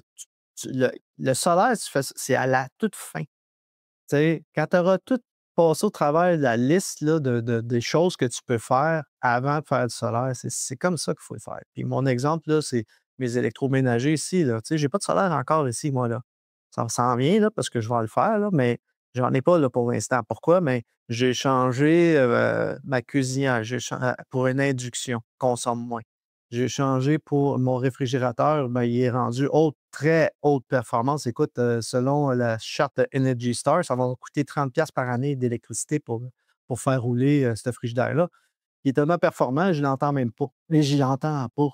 le solaire, tu fais c'est à la toute fin. Tu sais, quand tu auras tout passé au travers de la liste là, des choses que tu peux faire avant de faire du solaire, c'est comme ça qu'il faut le faire. Puis mon exemple, là, c'est mes électroménagers ici. Là. Tu sais, j'ai pas de solaire encore ici, moi. Là. Ça s'en vient là, parce que je vais le faire, là, mais j'en ai pas là, pour l'instant. Pourquoi? Mais j'ai changé ma cuisinière pour une induction, consomme moins. J'ai changé pour mon réfrigérateur, ben, il est rendu très haute performance. Écoute, selon la charte Energy Star, ça va coûter 30$ par année d'électricité pour faire rouler ce frigidaire-là. Il est tellement performant, je ne l'entends même pas. Mais je l'entends pas,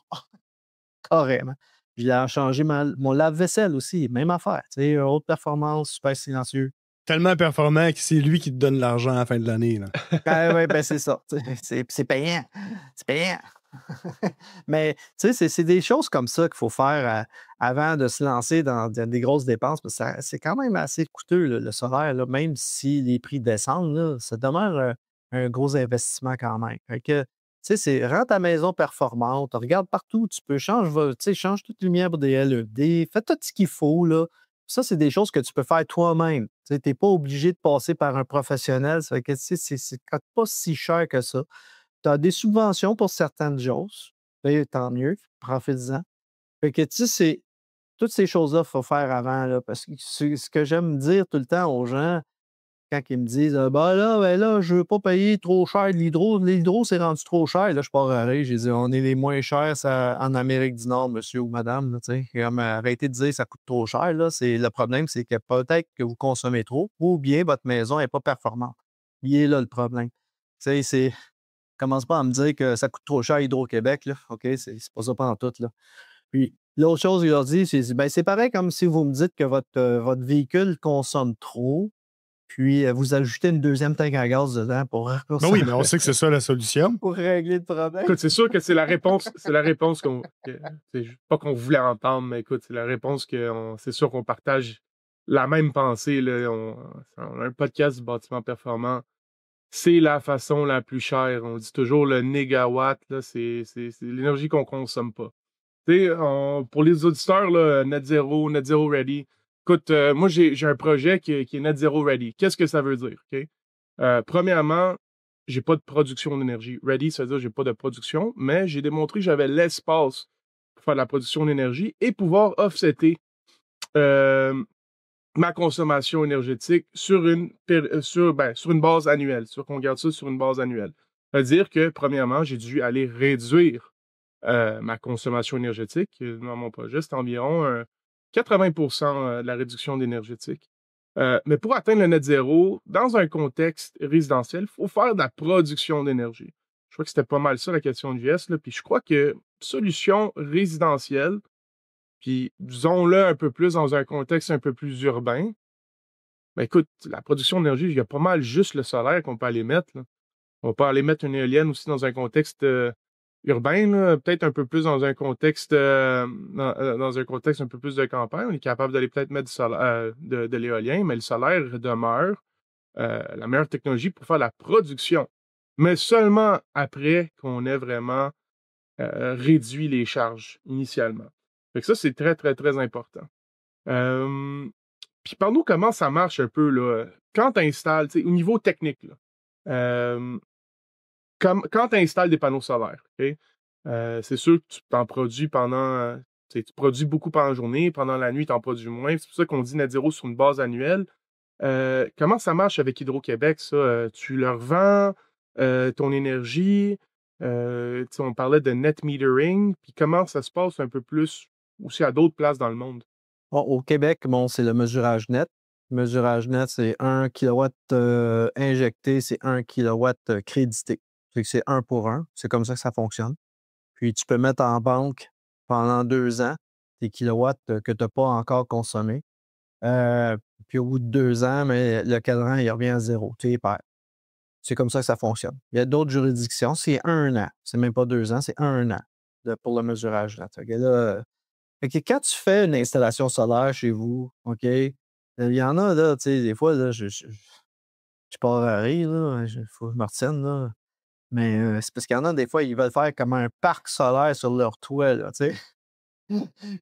carrément. Je l'ai changé mon lave-vaisselle aussi, même affaire. Tu sais, haute performance, super silencieux. Tellement performant que c'est lui qui te donne l'argent à la fin de l'année. Là. Oui, ben c'est ça. C'est payant. C'est payant. Mais tu sais, c'est des choses comme ça qu'il faut faire avant de se lancer dans des grosses dépenses. Parce que c'est quand même assez coûteux, le solaire. Là, même si les prix descendent, là, ça demeure un gros investissement quand même. Fait que, tu sais, rends ta maison performante. Regarde partout. Tu peux change toute lumière pour des LED. Fais tout ce qu'il faut. Là. Ça, c'est des choses que tu peux faire toi-même. Tu n'es pas obligé de passer par un professionnel. Ça fait que, c'est pas si cher que ça. Tu as des subventions pour certaines choses. Tant mieux, profite-en. Fait que, tu sais, toutes ces choses-là, il faut faire avant. Là, parce que ce que j'aime dire tout le temps aux gens, quand ils me disent ben là, je veux pas payer trop cher de l'hydro. L'hydro, c'est rendu trop cher. Là, je pars à rire. J'ai dit, on est les moins chers en Amérique du Nord, monsieur ou madame. Là, comme, arrêtez de dire que ça coûte trop cher. Là, le problème, c'est que peut-être que vous consommez trop ou bien votre maison n'est pas performante. Il est là le problème. Tu sais, commence pas à me dire que ça coûte trop cher à Hydro-Québec, là. OK? C'est pas ça pantoute, là. Puis, l'autre chose, il leur dit, ben, c'est pareil comme si vous me dites que votre véhicule consomme trop, puis vous ajoutez une deuxième tank à gaz dedans Ben oui, mais on sait que c'est ça la solution. pour régler le problème. Écoute, c'est sûr que c'est la réponse, c'est pas qu'on voulait entendre, mais écoute, c'est la réponse c'est sûr qu'on partage la même pensée, là. On a un podcast du bâtiment performant. C'est la façon la plus chère. On dit toujours le négawatt, là, c'est l'énergie qu'on consomme pas. Tu sais, pour les auditeurs, là, net zero ready. Écoute, moi, j'ai un projet qui est net zero ready. Qu'est-ce que ça veut dire? OK? Premièrement, j'ai pas de production d'énergie. Ready, ça veut dire que j'ai pas de production, mais j'ai démontré que j'avais l'espace pour faire de la production d'énergie et pouvoir offsetter euh, ma consommation énergétique sur une base annuelle. Sur qu'on garde ça sur une base annuelle. C'est-à-dire que, premièrement, j'ai dû aller réduire ma consommation énergétique dans mon projet. C'est environ 80% de la réduction d'énergétique. Mais pour atteindre le net zéro, dans un contexte résidentiel, il faut faire de la production d'énergie. Je crois que c'était pas mal ça la question de JS, là. Puis je crois que solution résidentielle, puis disons-le un peu plus dans un contexte un peu plus urbain, ben écoute, la production d'énergie, il y a pas mal juste le solaire qu'on peut aller mettre, là. On peut aller mettre une éolienne aussi dans un contexte urbain, là, peut-être un peu plus dans un contexte dans un contexte un peu plus de campagne. On est capable d'aller peut-être mettre de l'éolien, mais le solaire demeure la meilleure technologie pour faire la production. Mais seulement après qu'on ait vraiment réduit les charges initialement. Fait que ça, c'est très, très, très important. Euh, Puis parle-nous comment ça marche un peu, là. Quand tu installes, au niveau technique, là, euh, quand tu installes des panneaux solaires, OK? C'est sûr que tu t'en produis tu produis beaucoup pendant la journée, pendant la nuit, tu en produis moins. C'est pour ça qu'on dit net zéro sur une base annuelle. Comment ça marche avec Hydro-Québec, ça? Tu leur vends ton énergie? On parlait de net metering. Puis comment ça se passe un peu plus aussi à d'autres places dans le monde? Bon, au Québec, bon, c'est le mesurage net. Le mesurage net, c'est 1 kilowatt injecté, c'est 1 kilowatt crédité. C'est 1 pour 1. C'est comme ça que ça fonctionne. Puis tu peux mettre en banque pendant 2 ans tes kilowatts que tu n'as pas encore consommés. Puis au bout de 2 ans, mais le cadran, il revient à zéro. Tu es perds. C'est comme ça que ça fonctionne. Il y a d'autres juridictions, c'est 1 an. C'est même pas 2 ans, c'est 1 an pour le mesurage net. Fait que là, quand tu fais une installation solaire chez vous, OK, il y en a, là, tu sais, des fois, là, je pars à rire, là, faut que je me retienne, là. Mais c'est parce qu'il y en a, des fois, ils veulent faire comme un parc solaire sur leur toit, là, tu sais.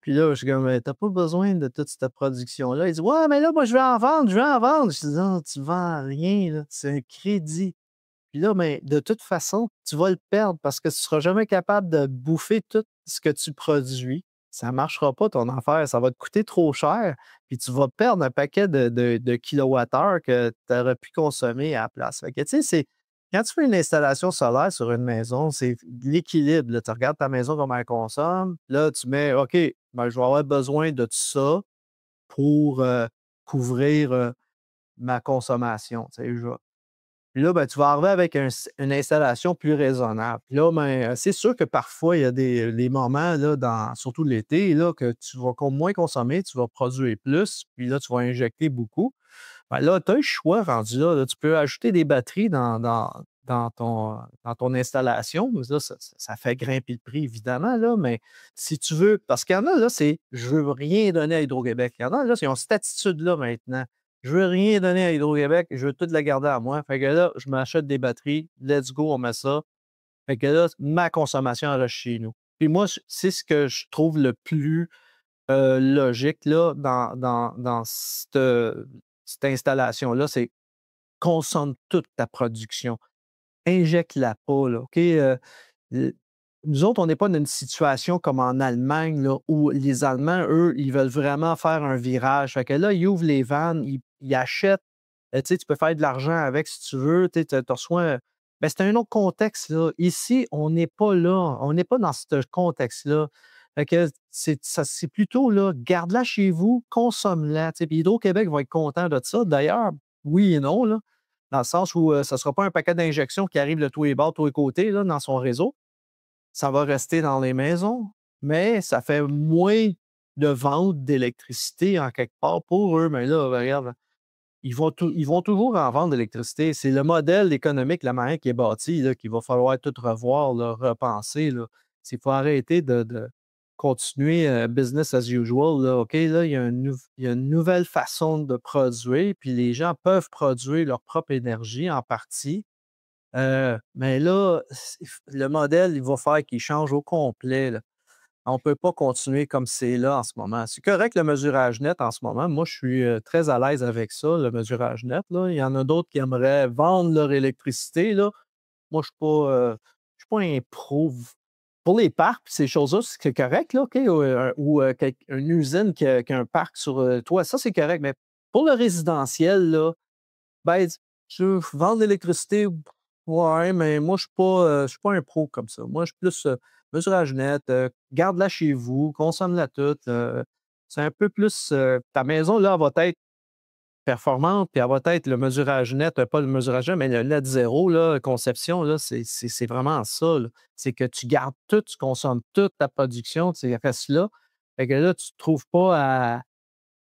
Puis là, je suis comme, t'as pas besoin de toute cette production-là. Ils disent, ouais, mais là, moi, je vais en vendre, je vais en vendre. Je dis, non, tu vends rien, là, c'est un crédit. Puis là, mais de toute façon, tu vas le perdre parce que tu ne seras jamais capable de bouffer tout ce que tu produis. Ça ne marchera pas, ton affaire. Ça va te coûter trop cher. Puis tu vas perdre un paquet de kilowattheures que tu aurais pu consommer à la place. Fait que, tu sais, quand tu fais une installation solaire sur une maison, c'est l'équilibre, là. Tu regardes ta maison, comment elle consomme. Là, tu mets, OK, ben, je vais avoir besoin de tout ça pour couvrir ma consommation. Tu sais, puis là, ben, tu vas arriver avec une installation plus raisonnable. Puis là, ben, c'est sûr que parfois, il y a des moments, là, surtout l'été, là, que tu vas moins consommer, tu vas produire plus, puis là, tu vas injecter beaucoup. Ben, là, tu as un choix rendu là, là. Tu peux ajouter des batteries dans ton installation. Là, ça fait grimper le prix, évidemment, là, mais si tu veux, parce qu'il y en a, là, c'est je veux rien donner à Hydro-Québec. Il y en a, là, ils ont cette attitude-là maintenant. Je veux rien donner à Hydro-Québec, je veux tout la garder à moi. Fait que là, je m'achète des batteries, let's go, on met ça. Fait que là, ma consommation elle reste chez nous. Puis moi, c'est ce que je trouve le plus logique là, dans cette installation-là, c'est consomme toute ta production. Injecte-la pas, là, OK? L Nous autres, on n'est pas dans une situation comme en Allemagne, là, où les Allemands, eux, ils veulent vraiment faire un virage. Fait que là, ils ouvrent les vannes, ils achètent. Tu sais, tu peux faire de l'argent avec si tu veux. Tu reçois. Ben, c'est un autre contexte, là. Ici, on n'est pas là. On n'est pas dans ce contexte-là. Fait que c'est plutôt là, garde-la chez vous, consomme-la. Tu sais, puis Hydro-Québec va être content de ça. D'ailleurs, oui et non, là, dans le sens où ça ne sera pas un paquet d'injections qui arrive de tous les bords, de tous les côtés, là, dans son réseau. Ça va rester dans les maisons, mais ça fait moins de vente d'électricité en quelque part pour eux. Mais là, regarde, ils vont toujours en vendre de l'électricité. C'est le modèle économique, la manière qui est bâti, là, qu'il va falloir tout revoir, là, repenser. Là. Il faut arrêter de continuer business as usual. Là. OK, là, il y a une nouvelle façon de produire, puis les gens peuvent produire leur propre énergie en partie. Mais là, le modèle, il va faire qu'il change au complet, là. On ne peut pas continuer comme c'est là en ce moment. C'est correct le mesurage net en ce moment. Moi, je suis très à l'aise avec ça, le mesurage net, là. Il y en a d'autres qui aimeraient vendre leur électricité, là. Moi, je suis pas un pro. Pour les parcs, ces choses-là, c'est correct, là, OK? Ou une usine qui a un parc sur toi, ça, c'est correct. Mais pour le résidentiel, là, ben, je vends de l'électricité, ouais, mais moi, je suis pas un pro comme ça. Moi, je suis plus mesurage net, garde-la chez vous, consomme-la toute. C'est un peu plus ta maison, là, va être performante, puis elle va être le mesurage net, pas le mesurage net, mais le net zéro, là, conception, là, c'est vraiment ça. Là. C'est que tu gardes tout, tu consommes toute ta production, tu restes là. Fait que là, tu ne te trouves pas à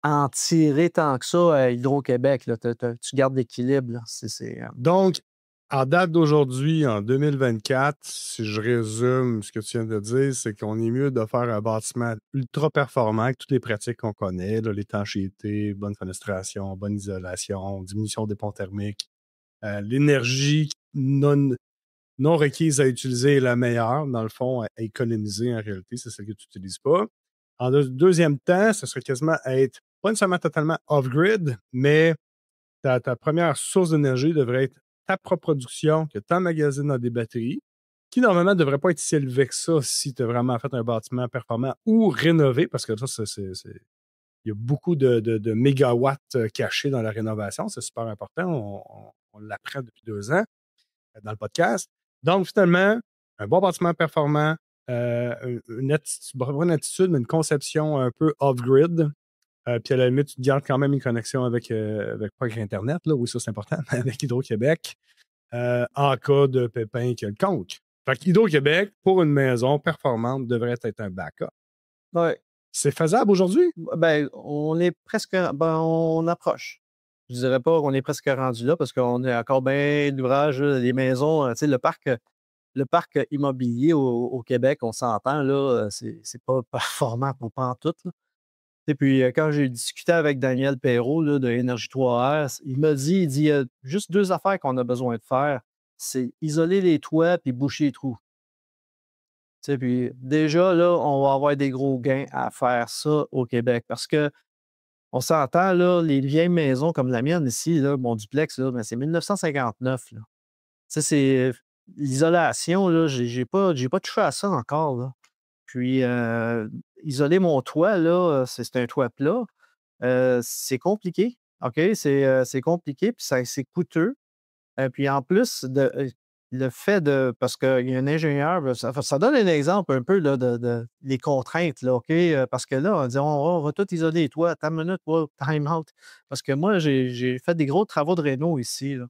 en tirer tant que ça à Hydro-Québec. Là. Tu gardes l'équilibre. Là. Donc, en date d'aujourd'hui, en 2024, si je résume ce que tu viens de dire, c'est qu'on est mieux de faire un bâtiment ultra performant avec toutes les pratiques qu'on connaît, là, l'étanchéité, bonne fenestration, bonne isolation, diminution des ponts thermiques. L'énergie non requise à utiliser est la meilleure, dans le fond, à économiser en réalité, c'est celle que tu n'utilises pas. En deuxième temps, ce serait quasiment être, pas nécessairement totalement off-grid, mais ta première source d'énergie devrait être ta propre production que tu emmagasines dans des batteries, qui normalement ne devrait pas être si élevé que ça si tu as vraiment fait un bâtiment performant ou rénové, parce que ça, il y a beaucoup de mégawatts cachés dans la rénovation. C'est super important. On l'apprend depuis 2 ans dans le podcast. Donc, finalement, un bon bâtiment performant, une attitude, mais une conception un peu off-grid. Puis à la limite, tu te gardes quand même une connexion avec pas avec Internet, là, oui, ça c'est important, mais avec Hydro-Québec en cas de pépin quelconque. Fait qu'Hydro-Québec, pour une maison performante, devrait être un backup. Ouais. C'est faisable aujourd'hui? Ben, on est presque. Ben, on approche. Je dirais pas qu'on est presque rendu là parce qu'on est encore bien d'ouvrage, les maisons, tu sais, le parc immobilier au Québec, on s'entend, là, c'est pas performant pour pantoute, là. Et puis, quand j'ai discuté avec Daniel Perrault là, de Énergie 3R, il il dit, il y a juste 2 affaires qu'on a besoin de faire. C'est isoler les toits puis boucher les trous. Tu sais, puis déjà, là, on va avoir des gros gains à faire ça au Québec parce que on s'entend, là, les vieilles maisons comme la mienne ici, là, mon duplex, là, ben, c'est 1959. Là. Tu sais, c'est l'isolation, là, j'ai pas touché à ça encore. Là. Puis, isoler mon toit, là, c'est un toit plat. C'est compliqué, OK? C'est compliqué, puis c'est coûteux. Puis en plus, le fait de parce qu'il y a un ingénieur, ben, ça donne un exemple un peu là, de les contraintes, là, OK? Parce que là, on dit: «On va tout isoler, toi, attends une minute, wow, time out». Parce que moi, j'ai fait des gros travaux de réno ici, là.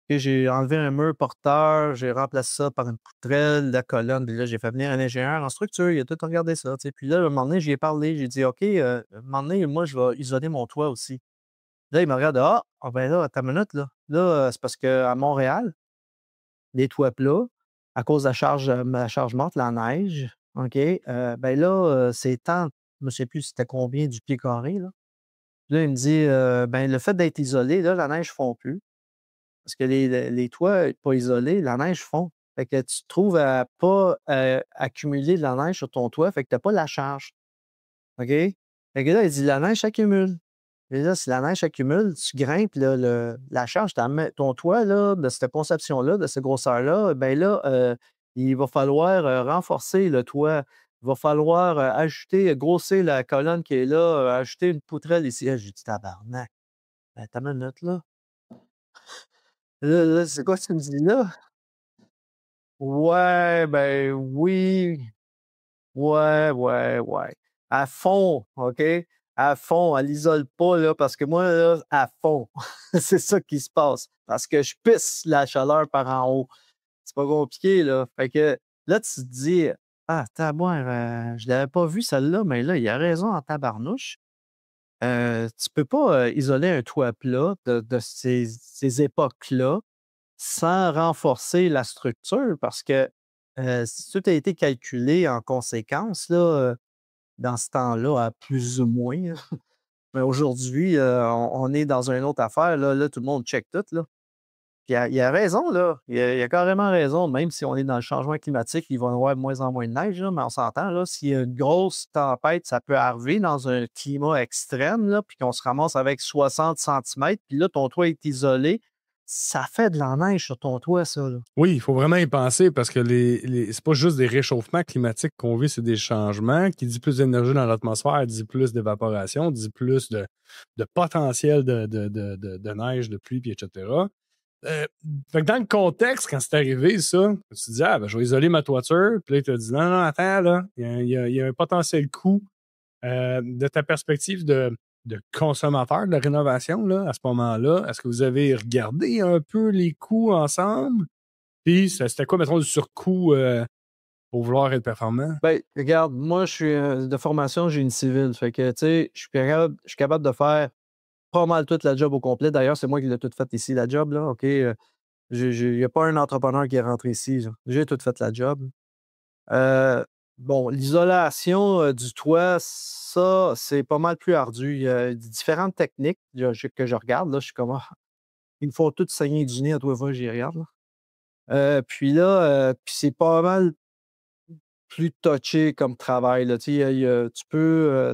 Et j'ai enlevé un mur porteur, j'ai remplacé ça par une poutrelle, la colonne, puis là, j'ai fait venir un ingénieur en structure, il a tout regardé ça, tu sais. Puis là, à un moment donné, j'y ai parlé, j'ai dit: «OK, à un moment donné, moi, je vais isoler mon toit aussi». Là, il me regarde: Ah ben là, attends une minute, là. Là, c'est parce qu'à Montréal, les toits plats, à cause de la charge morte, la neige, OK, ben là, c'est tant je ne sais plus c'était combien du pied carré, là. Là, il me dit, ben, le fait d'être isolé, là, la neige ne fond plus. Parce que les toits pas isolés, la neige fond. Fait que tu te trouves à pas, accumuler de la neige sur ton toit, fait que tu as pas la charge. OK? Fait que là, il dit: «La neige s'accumule». Et là, si la neige s'accumule, tu grimpes la charge, ton toit là, de cette conception-là, de cette grosseur-là, ben là, il va falloir, renforcer le toit. Il va falloir, ajouter, grossir la colonne qui est là, ajouter une poutrelle ici. Là, j'ai dit: «Tabarnak, ben, attends une minute là. Là, c'est quoi que tu me dis là?» «Ouais, ben oui, ouais, ouais, ouais. À fond, OK? À fond, elle isole pas, là, parce que moi, là, à fond, c'est ça qui se passe. Parce que je pisse la chaleur par en haut. C'est pas compliqué, là. Fait que là, tu te dis: «Ah, tabarouette, je l'avais pas vu celle-là, mais là, il a raison en tabarnouche». Tu peux pas, isoler un toit plat de ces époques-là sans renforcer la structure parce que, si tout a été calculé en conséquence, là, dans ce temps-là, à plus ou moins, là. Mais aujourd'hui, on est dans une autre affaire, là. Là, tout le monde check tout, là. Puis il a raison, là. Il a carrément raison. Même si on est dans le changement climatique, il va y avoir de moins en moins de neige, là, mais on s'entend, là, s'il y a une grosse tempête, ça peut arriver dans un climat extrême, là, puis qu'on se ramasse avec 60 centimètres, puis là, ton toit est isolé. Ça fait de la neige sur ton toit, ça, là. Oui, il faut vraiment y penser parce que c'est pas juste des réchauffements climatiques qu'on vit, c'est des changements. Qui dit plus d'énergie dans l'atmosphère, dit plus d'évaporation, dit plus de potentiel de neige, de pluie, puis etc. Fait que dans le contexte, quand c'est arrivé, ça, tu te dis, ah, ben, je vais isoler ma toiture. Puis là, il te dit, non, non, attends, là, il y a un potentiel coût de ta perspective de de consommateur de la rénovation là, à ce moment-là? Est-ce que vous avez regardé un peu les coûts ensemble? Puis, c'était quoi, mettons, du surcoût pour vouloir être performant? Ben, regarde, moi, je suis de formation, j'ai une civile. Fait que, tu sais, je suis capable de faire pas mal toute la job au complet. D'ailleurs, c'est moi qui l'ai tout fait ici, la job, là, OK? Il n'y a pas un entrepreneur qui est rentré ici, là. J'ai tout fait la job. Bon, l'isolation du toit, ça, c'est pas mal plus ardu. Il y a différentes techniques que je regarde. Là, je suis comme, ah, il me faut tout saigner du nez à tous les fois que j'y regarde. Là. Puis là, puis c'est pas mal plus touché comme travail. Là. Tu sais, tu peux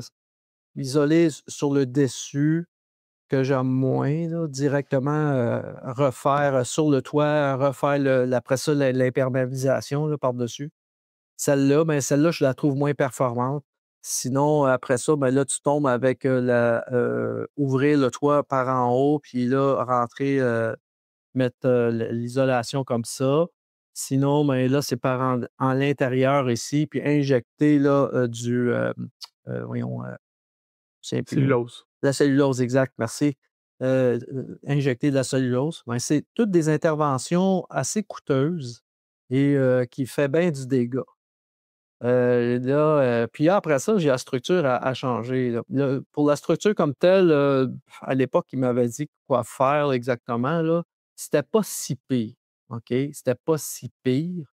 isoler sur le dessus que j'aime moins, là, directement refaire sur le toit, refaire après ça l'imperméabilisation là, par-dessus. Celle-là, ben, celle-là, je la trouve moins performante. Sinon, après ça, ben, là, tu tombes avec ouvrir le toit par en haut, puis là, rentrer, mettre l'isolation comme ça. Sinon, ben, là, c'est par en l'intérieur ici, puis injecter là, voyons, je sais plus, Cellulose. la cellulose, exact, merci. Injecter de la cellulose. Ben, c'est toutes des interventions assez coûteuses et qui fait bien du dégât. Puis après ça, j'ai la structure à changer. Là. Pour la structure comme telle, à l'époque, il m'avait dit quoi faire exactement. Là. C'était pas si pire. OK? C'était pas si pire.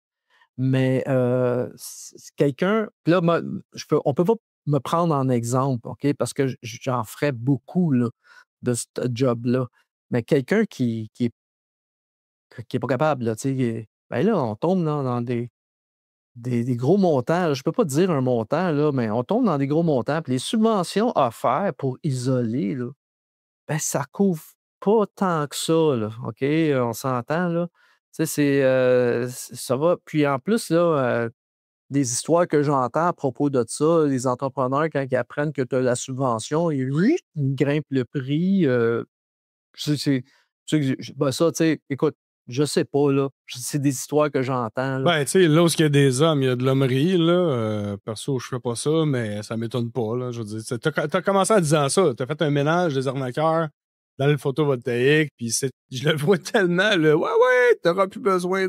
Mais quelqu'un. Puis là, on peut pas me prendre en exemple, OK? Parce que j'en ferais beaucoup là, de ce job-là. Mais quelqu'un qui est pas capable, là, tu sais, ben là, on tombe dans des gros montants. Je ne peux pas te dire un montant, là, mais on tombe dans des gros montants. Puis les subventions offertes pour isoler, là, ben, ça ne couvre pas tant que ça. Là, OK? On s'entend, là. Tu sais, ça va. Puis en plus, là, des histoires que j'entends à propos de ça, les entrepreneurs, quand ils apprennent que tu as la subvention, ils grimpent le prix. Ben ça, tu sais, écoute, je sais pas, là. C'est des histoires que j'entends, là. Ben, tu sais, là où il y a des hommes, il y a de l'hommerie, là. Perso, je fais pas ça, mais ça m'étonne pas, là. Je veux dire, t'as commencé en disant ça. T'as fait un ménage des arnaqueurs dans le photovoltaïque, puis je le vois tellement, là. Ouais, t'auras plus besoin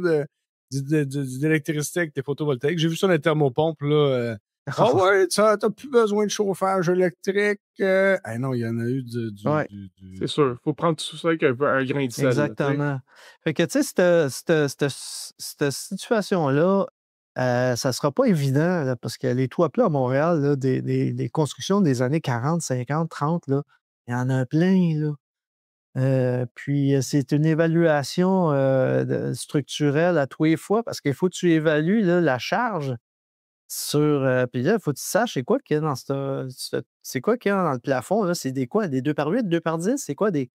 d'électricité avec tes photovoltaïques. J'ai vu ça dans les thermopompes, là. Ah ouais, t'as plus besoin de chauffage électrique. Ah non, il y en a eu Ouais. C'est sûr. Il faut prendre tout ça avec un grain de sel. Exactement. Fait que, tu sais, cette situation-là, ça sera pas évident, là, parce que les toits plats à Montréal, là, des constructions des années 40, 50, 30, là, il y en a plein, là. Puis, c'est une évaluation structurelle à tous les fois parce qu'il faut que tu évalues là, la charge sur. Puis là, il faut que tu saches c'est quoi qu'il y a dans c'est quoi qu'il y a dans le plafond. Là? C'est des quoi? Des 2 par 8, 2 par 10? C'est quoi des.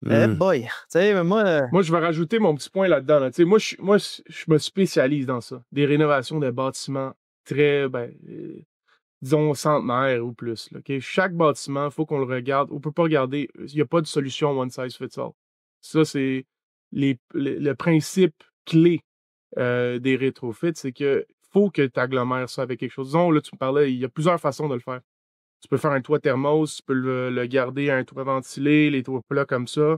Eh boy! Tu sais, moi. Moi, je vais rajouter mon petit point là-dedans. Là. Moi, je me spécialise dans ça. Des rénovations de bâtiments très, disons, centenaires ou plus. Là, OK? Chaque bâtiment, il faut qu'on le regarde. On ne peut pas regarder. Il n'y a pas de solution one size fits all. Ça, c'est le principe clé des rétrofits, c'est que faut que tu agglomères ça avec quelque chose. Disons, là, tu me parlais, il y a plusieurs façons de le faire. Tu peux faire un toit thermos, tu peux le garder à un toit ventilé, les toits plats comme ça.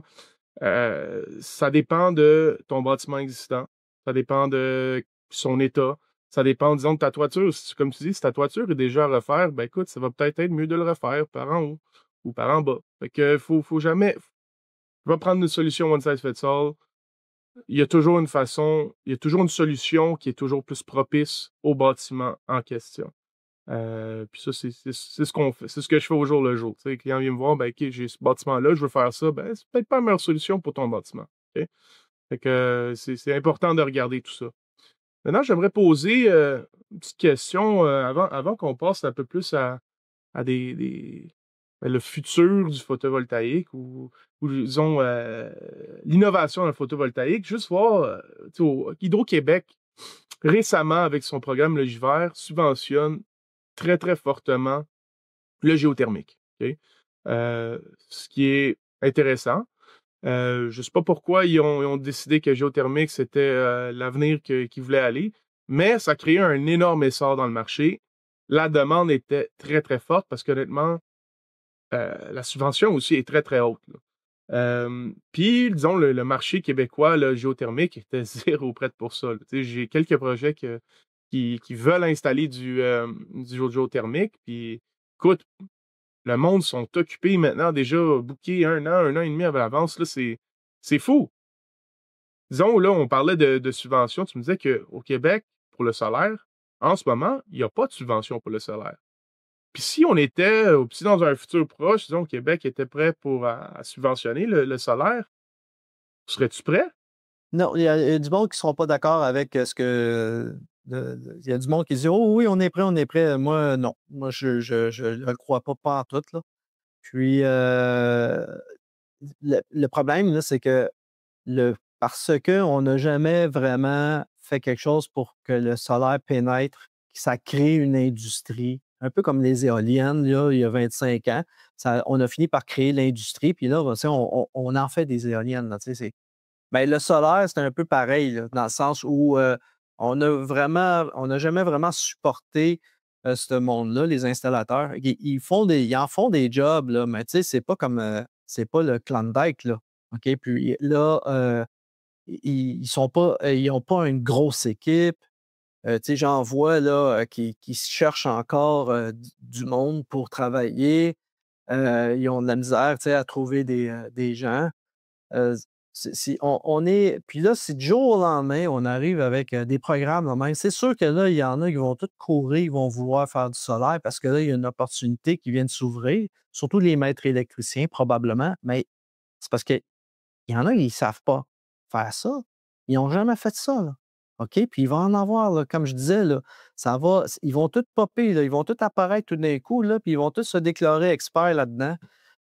Ça dépend de ton bâtiment existant. Ça dépend de son état. Ça dépend, disons, de ta toiture. Comme tu dis, si ta toiture est déjà à refaire, ben écoute, ça va peut-être être mieux de le refaire par en haut ou par en bas. Fait que faut jamais. Tu vas prendre une solution one size fits all. Il y a toujours une façon, il y a toujours une solution qui est toujours plus propice au bâtiment en question. Puis ça, c'est ce qu'on fait. C'est ce que je fais au jour le jour. Tu sais, le client vient me voir, ben, OK, j'ai ce bâtiment-là, je veux faire ça. Ben, c'est peut-être pas la meilleure solution pour ton bâtiment. OK? Fait que c'est important de regarder tout ça. Maintenant, j'aimerais poser une petite question avant qu'on passe un peu plus à le futur du photovoltaïque ou disons, l'innovation dans le photovoltaïque. Juste voir, tu sais, Hydro-Québec, récemment, avec son programme Logivert, subventionne très, très fortement le géothermique. OK? Ce qui est intéressant. Je ne sais pas pourquoi ils ont décidé que géothermique, c'était l'avenir qu'ils voulaient aller, mais ça a créé un énorme essor dans le marché. La demande était très, très forte parce qu'honnêtement, la subvention aussi est très, très haute. Puis, disons, le marché québécois là, géothermique était zéro prêt pour ça. J'ai quelques projets qui veulent installer du géothermique. Puis, écoute, le monde sont occupés maintenant, déjà bookés un an et demi à l'avance. Là, c'est fou. Disons, là, on parlait de subventions. Tu me disais qu'au Québec, pour le solaire, en ce moment, il n'y a pas de subvention pour le solaire. Puis si on était, si dans un futur proche, disons, le Québec était prêt pour à subventionner le solaire, serais-tu prêt? Non, il y a du monde qui ne seront pas d'accord avec ce que. Il y a du monde qui dit oh oui, on est prêt, on est prêt. Moi, non. Moi, je ne le crois pas en tout. Là. Puis le problème, là, c'est que parce qu'on n'a jamais vraiment fait quelque chose pour que le solaire pénètre, que ça crée une industrie, un peu comme les éoliennes, là, il y a 25 ans. On a fini par créer l'industrie, puis là, on en fait des éoliennes. Là, ben, le solaire, c'est un peu pareil, là, dans le sens où on n'a jamais vraiment supporté ce monde-là, les installateurs. Ils en font des jobs, là, mais c'est pas comme c'est pas le Klondike, là. OK? Puis là, ils sont pas, ils n'ont pas une grosse équipe. J'en vois là, qui cherchent encore du monde pour travailler. Ils ont de la misère à trouver des gens. Euh, on est. Puis là, si du jour au lendemain, on arrive avec des programmes là même, c'est sûr que là, il y en a qui vont tous courir, ils vont vouloir faire du solaire parce que là, il y a une opportunité qui vient de s'ouvrir, surtout les maîtres électriciens, probablement. Mais c'est parce qu'il y en a qui ne savent pas faire ça. Ils n'ont jamais fait ça. Là. OK? Puis il va en avoir, là, comme je disais, là, ils vont tous popper, là, ils vont tous apparaître tout d'un coup, là, puis ils vont tous se déclarer experts là-dedans.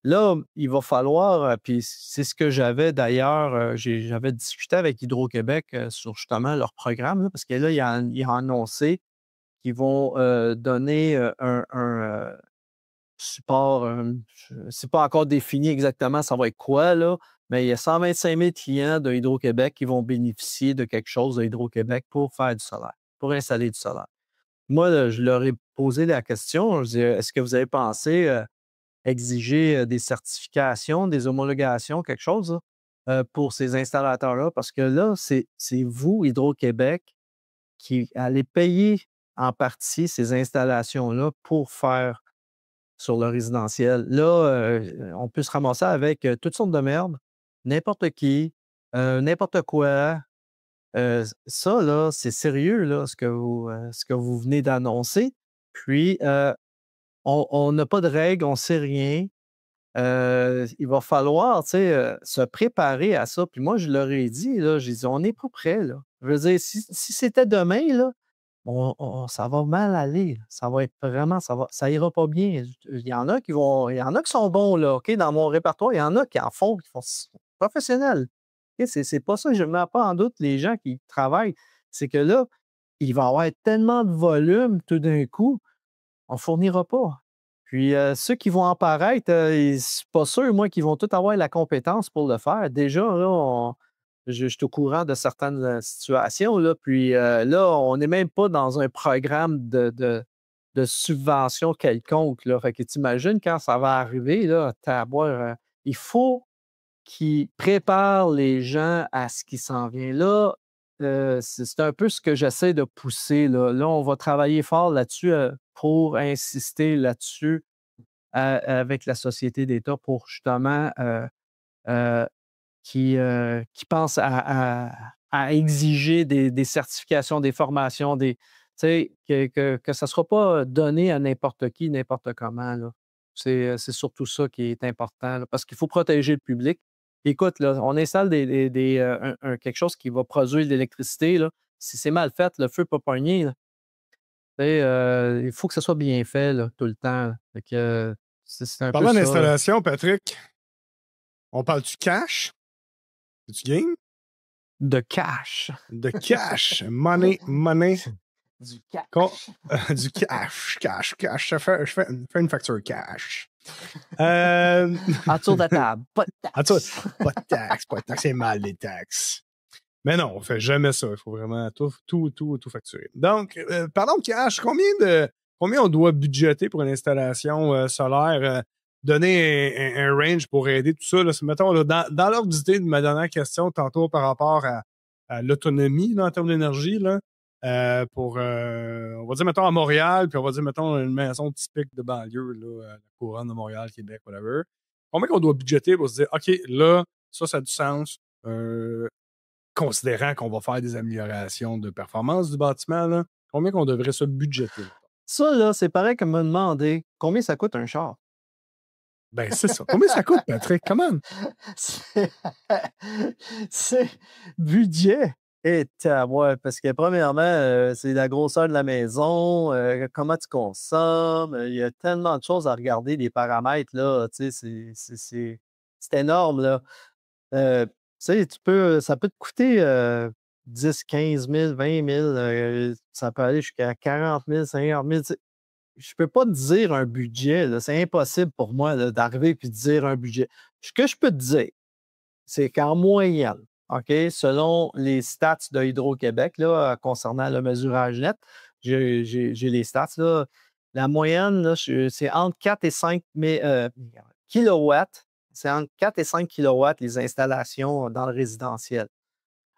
Là, il va falloir, puis c'est ce que j'avais d'ailleurs, j'avais discuté avec Hydro-Québec sur justement leur programme, là, parce que là, il a annoncé qu'ils vont donner un support, c'est pas encore défini exactement ça va être quoi, là, mais il y a 125 000 clients de Hydro-Québec qui vont bénéficier de quelque chose de Hydro-Québec pour faire du solaire, pour installer du solaire. Moi, là, je leur ai posé la question, je dis, est-ce que vous avez pensé exiger des certifications, des homologations, quelque chose là, pour ces installateurs-là? Parce que là, c'est vous, Hydro-Québec, qui allez payer en partie ces installations-là pour faire sur le résidentiel. Là, on peut se ramasser avec toutes sortes de merde, n'importe qui, n'importe quoi. Ça, là, c'est sérieux, là, ce que vous venez d'annoncer. Puis, on n'a pas de règles, on ne sait rien. Il va falloir, se préparer à ça. Puis moi, je leur ai dit, là, j'ai dit, on n'est pas prêt, là. Je veux dire, si c'était demain, là, ça va mal aller. Ça va être vraiment, ça ira pas bien. Il y en a qui sont bons, là, OK? Dans mon répertoire, il y en a qui en font, qui font professionnels. OK? C'est pas ça, je ne mets pas en doute les gens qui travaillent. C'est que là, il va y avoir tellement de volume tout d'un coup, on ne fournira pas. Puis ceux qui vont en paraître, c'est pas sûr, moi, qu'ils vont tous avoir la compétence pour le faire. Déjà, là, je suis au courant de certaines situations, là, puis là, on n'est même pas dans un programme de subvention quelconque. Là. Fait que tu imagines quand ça va arriver, là, il faut qu'ils préparent les gens à ce qui s'en vient. Là, c'est un peu ce que j'essaie de pousser. Là, on va travailler fort là-dessus pour insister là-dessus avec la Société d'État pour justement qui pensent à exiger des certifications, des formations, que ça ne sera pas donné à n'importe qui, n'importe comment. Là. C'est surtout ça qui est important, là, parce qu'il faut protéger le public. Écoute, là, on installe quelque chose qui va produire de l'électricité. Là. Si c'est mal fait, le feu peut pas pogner. Là. Il faut que ce soit bien fait là, tout le temps. Là. Fait que, c'est un peu Parlant ça. d'installation, Patrick, on parle-tu cash? C'est-tu game? De cash. De cash. Money. Du cash. Du cash. Je fais une facture cash. Autour de la table. Pas de taxes. Pas de taxes. C'est mal, les taxes. Mais non, on fait jamais ça. Il faut vraiment tout facturer. Donc, parlons de cash. Combien on doit budgéter pour une installation solaire? donner un range pour aider tout ça. Là, mettons, là, dans l'ordre d'idée de ma dernière question tantôt par rapport à l'autonomie là, en termes d'énergie, là, pour, on va dire, mettons, à Montréal, puis on va dire, mettons, une maison typique de banlieue, là, la couronne de Montréal, Québec, whatever. Combien qu'on doit budgéter pour se dire, OK, là, ça a du sens, considérant qu'on va faire des améliorations de performance du bâtiment, là, combien qu'on devrait se budgéter? Ça, là, c'est pareil que me demander combien ça coûte un char. Ben, c'est ça. Combien ça coûte, Patrick? Comment? C'est budget. Et ouais, parce que premièrement, c'est la grosseur de la maison, comment tu consommes, il y a tellement de choses à regarder, des paramètres, là, tu sais, c'est énorme, là. Tu sais, ça peut te coûter 10, 15 000, 20 000, ça peut aller jusqu'à 40 000, 50 000. Je peux pas te dire un budget, là. C'est impossible pour moi là, d'arriver et de dire un budget. Ce que je peux te dire, c'est qu'en moyenne, OK, selon les stats de Hydro-Québec, là, concernant le mesurage net, j'ai les stats, là. La moyenne, là, c'est entre 4 et 5 kilowatts. C'est entre 4 et 5 kilowatts les installations dans le résidentiel.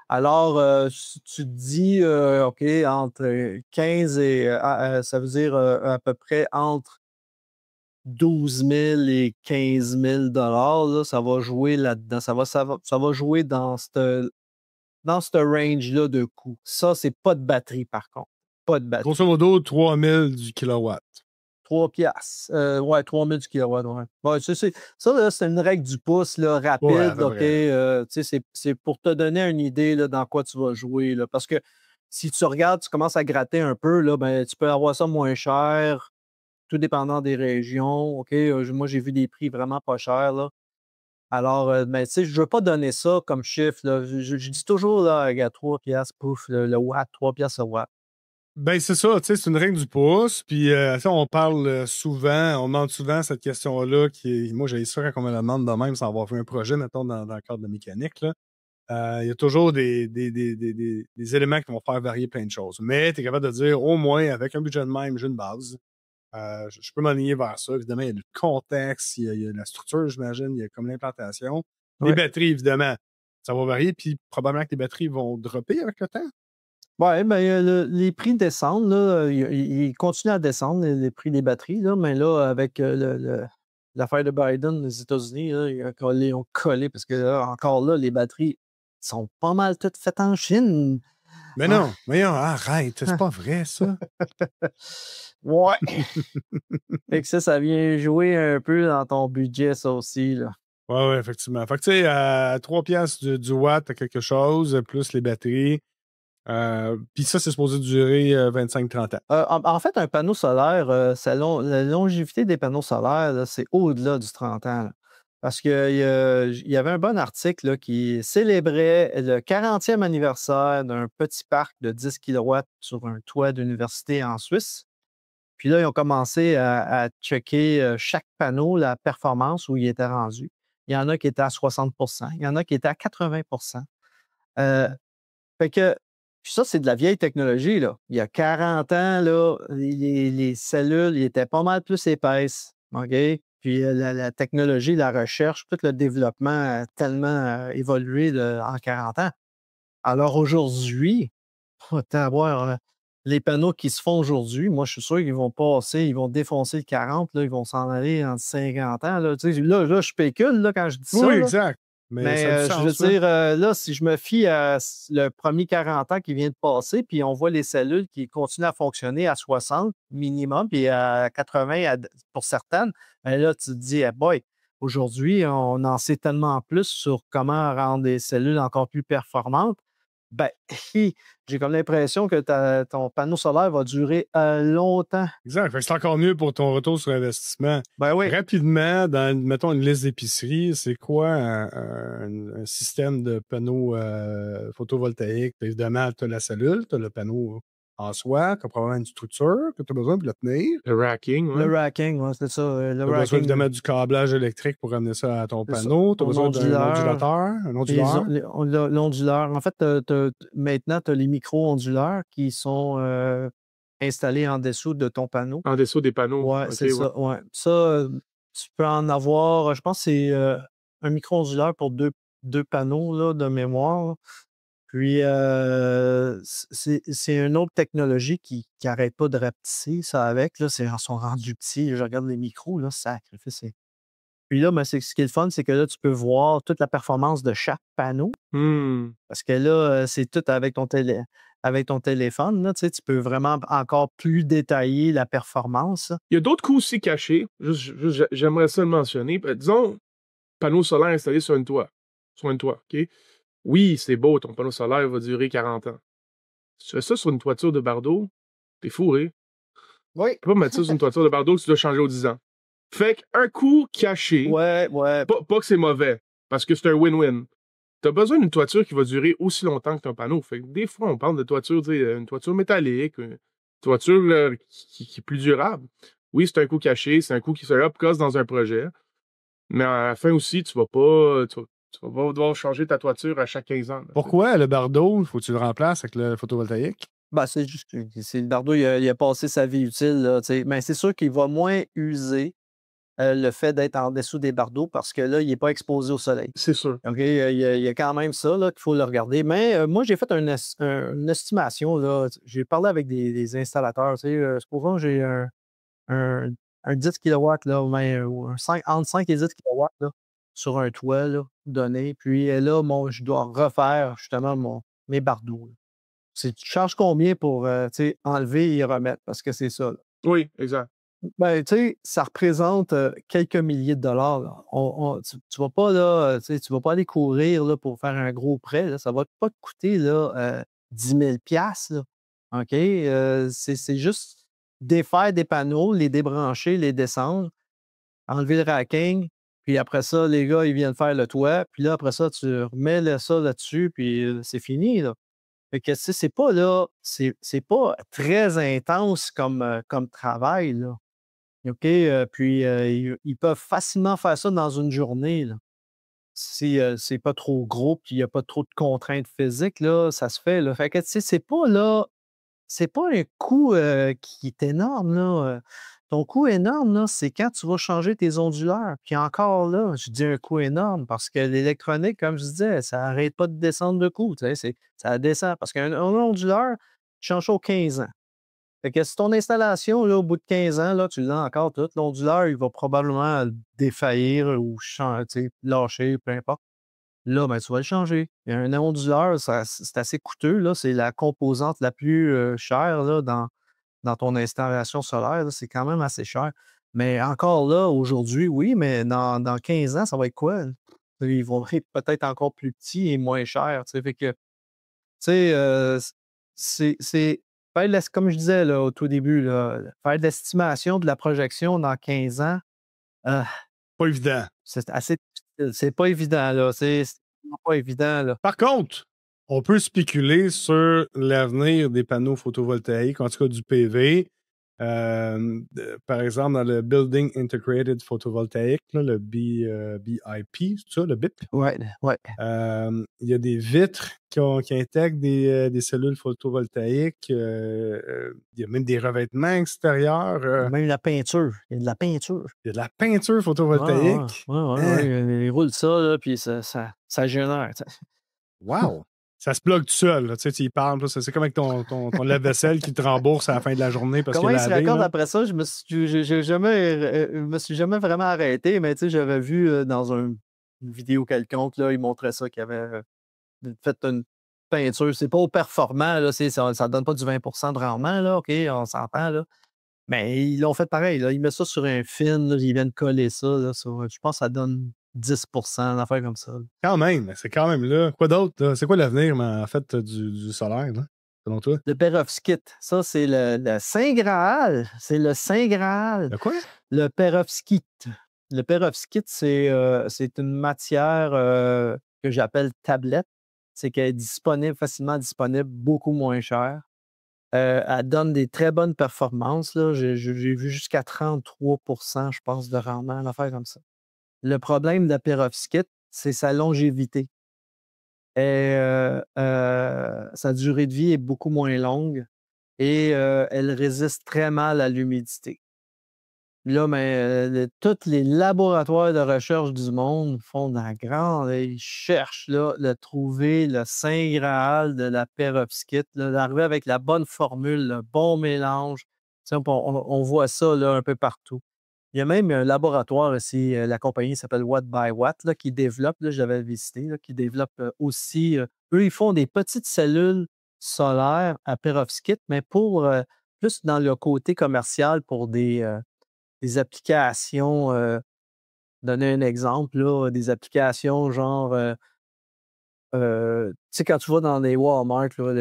Alors, si tu te dis, OK, entre 15 et ça veut dire à peu près entre 12 000 et 15 000 là, ça va jouer là-dedans. Ça va jouer dans ce range-là de coût. Ça, c'est pas de batterie, par contre. Pas de batterie. Grosso modo, 3 000 du kilowatt. 3 piastres. Ouais, 3 000 du kilowatt, ouais. Ouais, ça, là, c'est une règle du pouce, là, rapide, Ouais, OK? Tu sais, c'est pour te donner une idée, là, dans quoi tu vas jouer, là. Parce que si tu regardes, tu commences à gratter un peu, là, ben, tu peux avoir ça moins cher, tout dépendant des régions, OK? Moi, j'ai vu des prix vraiment pas chers, là. Alors, ben, tu sais, je veux pas donner ça comme chiffre, là. Je dis toujours, là, regarde, 3 piastres, pouf, le watt, 3 piastres le watt. Ben, c'est ça, tu sais, c'est une règle du pouce. Puis, ça, on parle souvent, on demande souvent cette question-là, moi, j'ai ça quand on me la demande de même sans avoir fait un projet, mettons, dans le cadre de mécanique, là. Il y a toujours des éléments qui vont faire varier plein de choses. Mais tu es capable de dire, au moins, avec un budget de même, j'ai une base. Je peux m'aligner vers ça. Évidemment, il y a le contexte, il y a la structure, j'imagine, il y a comme l'implantation. Les Ouais. batteries, évidemment, ça va varier. Puis, probablement que les batteries vont dropper avec le temps. Oui, ben, les prix descendent, là, ils continuent à descendre, les prix des batteries, là, mais là, avec l'affaire de Biden, les États-Unis, là, ils ont collé parce que là, encore là, les batteries sont pas mal toutes faites en Chine. Mais Ah, non, arrête, c'est pas vrai, ça. ouais. Fait que ça vient jouer un peu dans ton budget, ça aussi, là. Ouais, effectivement. Fait que, tu sais, à 3 piastres du watt, à quelque chose, plus les batteries. Puis ça, c'est supposé durer 25-30 ans. En fait, un panneau solaire, la longévité des panneaux solaires, là, c'est au-delà du 30 ans, là. Parce qu'il y avait un bon article là, qui célébrait le 40e anniversaire d'un petit parc de 10 kilowatts sur un toit d'université en Suisse. Puis là, ils ont commencé à checker chaque panneau, la performance où il était rendu. Il y en a qui étaient à 60 il y en a qui étaient à 80 euh, Fait que puis ça, c'est de la vieille technologie, là. Il y a 40 ans, là, les cellules, ils étaient pas mal plus épaisses, OK? Puis la technologie, la recherche, tout le développement a tellement évolué en 40 ans. Alors aujourd'hui, les panneaux qui se font aujourd'hui, moi, je suis sûr qu'ils vont passer, ils vont défoncer le 40, là, ils vont s'en aller en 50 ans. Là, tu sais, là, je spécule là, quand je dis ça. Oui, Là. exact. Mais ça a du Mais je veux sens, là. dire, là, si je me fie à le premier 40 ans qui vient de passer, puis on voit les cellules qui continuent à fonctionner à 60 minimum, puis à 80 pour certaines, bien là, tu te dis, hey boy, aujourd'hui, on en sait tellement plus sur comment rendre les cellules encore plus performantes. Ben, j'ai comme l'impression que ton panneau solaire va durer longtemps. Exact. Fait que c'est encore mieux pour ton retour sur investissement. Ben oui. Rapidement, mettons, une liste d'épicerie, c'est quoi un système de panneaux photovoltaïques? Évidemment, tu as la cellule, tu as le panneau en soi, tu as probablement une structure que tu as besoin de le tenir. Le racking, ouais. Le racking, ouais, c'est ça. Le Tu as besoin racking. évidemment du câblage électrique pour amener ça à ton C'est ça. panneau. Tu as Un besoin d'un ondulateur. Un onduleur. L'onduleur. En fait, maintenant, tu as les micro-onduleurs qui sont installés en dessous de ton panneau. En dessous des panneaux. Ouais, OK, c'est ouais. ça. Ouais. Ça, tu peux en avoir, je pense que c'est un micro-onduleur pour deux panneaux là, de mémoire, là. Puis, c'est une autre technologie qui n'arrête pas de rapetisser ça avec. Là, ils sont rendus petits. Je regarde les micros, là, sacrifice. Puis là, ben, ce qui est le fun, c'est que là, tu peux voir toute la performance de chaque panneau. Hmm. Parce que là, c'est tout avec avec ton téléphone. Là, tu sais, tu peux vraiment encore plus détailler la performance. Il y a d'autres coûts aussi cachés. J'aimerais ça le mentionner. Disons, panneau solaire installé sur une toit. Sur une toit, OK? Oui, c'est beau, ton panneau solaire va durer 40 ans. Si tu fais ça sur une toiture de bardeau, t'es fourré. Oui. Tu peux pas mettre ça sur une toiture de bardeau que tu dois changer aux 10 ans. Fait qu'un coût caché, Ouais. pas que c'est mauvais, parce que c'est un win-win. T'as besoin d'une toiture qui va durer aussi longtemps que ton panneau. Fait que des fois, on parle de toiture, tu sais, une toiture métallique, une toiture qui est plus durable. Oui, c'est un coût caché, c'est un coût qui se up-cost dans un projet. Mais à la fin aussi, tu vas pas devoir changer ta toiture à chaque 15 ans. Là, Pourquoi le bardeau, faut que tu le remplaces avec le photovoltaïque? Ben, c'est juste que le bardeau, il a passé sa vie utile. Là, tu sais. Mais c'est sûr qu'il va moins user le fait d'être en dessous des bardeaux parce que là, il n'est pas exposé au soleil. c'est sûr. OK? Il y a quand même ça là, qu'il faut le regarder. Mais moi, j'ai fait une estimation. Là. J'ai parlé avec des installateurs. Tu sais, supposons que j'ai un, un 10 kW, là, ou entre 5 et 10 kW là, sur un toit là, donné. Puis là, je dois refaire justement mes bardeaux. Là. Tu charges combien pour tu sais, enlever et remettre? Parce que c'est ça. Là. Oui, exact. Ben, tu sais, ça représente quelques milliers de dollars. Là. Tu vas pas là, tu vas pas aller courir là, pour faire un gros prêt. Là. Ça va pas te coûter là, 10 000 là. OK? C'est juste défaire des panneaux, les débrancher, les descendre, enlever le racking, puis après ça, les gars, ils viennent faire le toit, puis là, après ça, tu remets ça là-dessus, puis c'est fini, là. Fait que, tu sais, c'est pas là, c'est pas très intense comme travail, là. OK? Puis ils peuvent facilement faire ça dans une journée, là. Si c'est pas trop gros, puis il n'y a pas trop de contraintes physiques, là, ça se fait, là. Fait que, tu sais, c'est pas un coût qui est énorme, là. Ton coût énorme, là, c'est quand tu vas changer tes onduleurs. Puis encore là, je dis un coût énorme parce que l'électronique, comme je disais, ça n'arrête pas de descendre de coût. Tu sais, ça descend. Parce qu'un onduleur, tu changes ça aux 15 ans. Fait que si ton installation, là, au bout de 15 ans, là, tu l'as encore tout, l'onduleur, il va probablement défaillir ou tu sais, lâcher, peu importe. Là, ben, tu vas le changer. Et un onduleur, c'est assez coûteux. Là. C'est la composante la plus chère là, dans ton installation solaire. Là. C'est quand même assez cher. Mais encore là, aujourd'hui, oui, mais dans 15 ans, ça va être quoi? Là? Ils vont être peut-être encore plus petits et moins chers. Tu sais. Fait que, tu sais, c'est comme je disais là, au tout début, là, faire de l'estimation de la projection dans 15 ans, euh, Pas évident. c'est assez difficile. C'est pas évident, là. C'est vraiment pas évident, là. Par contre, on peut spéculer sur l'avenir des panneaux photovoltaïques, en tout cas du PV. Par exemple, dans le Building Integrated Photovoltaic, là, le BIP, c'est ça, le BIP? Ouais. Il y a des vitres qui intègrent des cellules photovoltaïques. Il y a même des revêtements extérieurs. Même la peinture. Il y a de la peinture. Il y a de la peinture photovoltaïque. Ils roulent ça, là, puis ça génère. Tu sais. Wow! Ça se bloque tout seul. Là. Tu sais, tu y parles. Là, c'est comme avec ton lave-vaisselle qui te rembourse à la fin de la journée parce Comment qu'il ils est se lavé. raccordent Là. après ça? Je me suis jamais vraiment arrêté, mais tu sais, j'avais vu dans une vidéo quelconque, là, ils montraient ça, qu'ils avaient fait une peinture. C'est pas au performant, là, ça ne donne pas du 20 de rendement, là, OK, on s'entend, là. Mais ils l'ont fait pareil, là. Ils mettent ça sur un film, là, ils viennent coller ça, là, je pense que ça donne 10 une affaire comme ça. Là. Quand même, c'est quand même là. Quoi d'autre? Là? C'est quoi l'avenir, mais en fait, du solaire, là, selon toi? Le perovskite, ça, c'est le Saint Graal. C'est le Saint Graal. De quoi? Le perovskite. Le perovskite, c'est une matière que j'appelle tablette. C'est qu'elle est disponible, facilement disponible, beaucoup moins chère. Elle donne des très bonnes performances. Là. J'ai vu jusqu'à 33 je pense, de rendement, une affaire comme ça. Le problème de la perovskite, c'est sa longévité. Et sa durée de vie est beaucoup moins longue et elle résiste très mal à l'humidité. Là, mais tous les laboratoires de recherche du monde font de la grande. Ils cherchent là, de trouver le saint graal de la perovskite, d'arriver avec la bonne formule, le bon mélange. On voit ça là, un peu partout. Il y a même un laboratoire ici, la compagnie s'appelle Watt by Watt, là, qui développe, là, j'avais visité, là, qui développe aussi. Eux, ils font des petites cellules solaires à perovskite, mais pour plus dans le côté commercial pour des applications. Donner un exemple, là, des applications genre. Tu sais, quand tu vas dans les Walmart, là,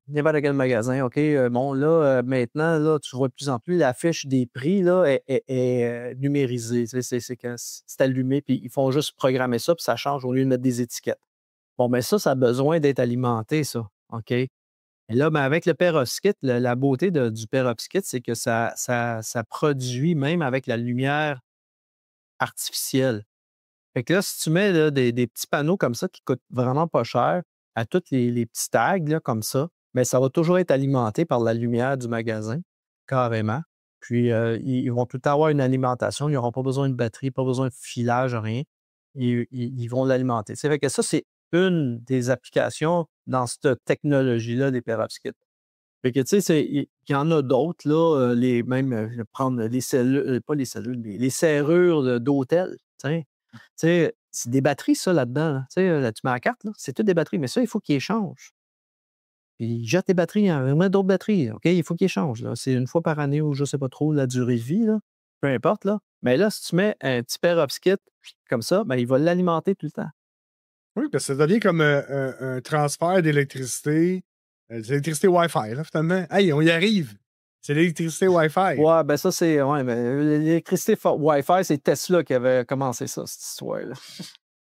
n'importe quel magasin, OK, bon, là, maintenant, là, tu vois de plus en plus l'affiche des prix là, est numérisée. Tu sais, c'est allumé, puis ils font juste programmer ça, puis ça change au lieu de mettre des étiquettes. Bon, mais ça a besoin d'être alimenté, ça. OK? Et là, ben, avec le perovskite, la beauté du perovskite, c'est que ça produit même avec la lumière artificielle. Fait que là, si tu mets là, des petits panneaux comme ça qui coûtent vraiment pas cher à tous les petits tags là, comme ça, bien, ça va toujours être alimenté par la lumière du magasin, carrément. Puis, ils vont tout le temps avoir une alimentation. Ils n'auront pas besoin de batterie, pas besoin de filage, rien. Ils vont l'alimenter. Fait que ça, c'est une des applications dans cette technologie-là des perovskites. Fait que, tu sais, il y en a d'autres, là, même prendre les cellules, pas les cellules, mais les serrures d'hôtel. Tu sais, c'est des batteries, ça, là-dedans. Là. Tu sais, là, tu mets la carte, là, c'est toutes des batteries. Mais ça, il faut qu'ils échangent. Puis ils jettent les batteries, il y a d'autres batteries. OK, il faut qu'ils échangent. Là. C'est une fois par année ou je ne sais pas trop la durée de vie, là. Peu importe. Là. Mais là, si tu mets un petit perovskite comme ça, ben, il va l'alimenter tout le temps. Oui, parce que ça devient comme un transfert d'électricité. C'est l'électricité Wi-Fi, là, finalement. Hey, on y arrive. C'est l'électricité Wi-Fi. Ouais, ben ça, c'est. Ouais, mais l'électricité Wi-Fi, c'est Tesla qui avait commencé ça, cette histoire-là.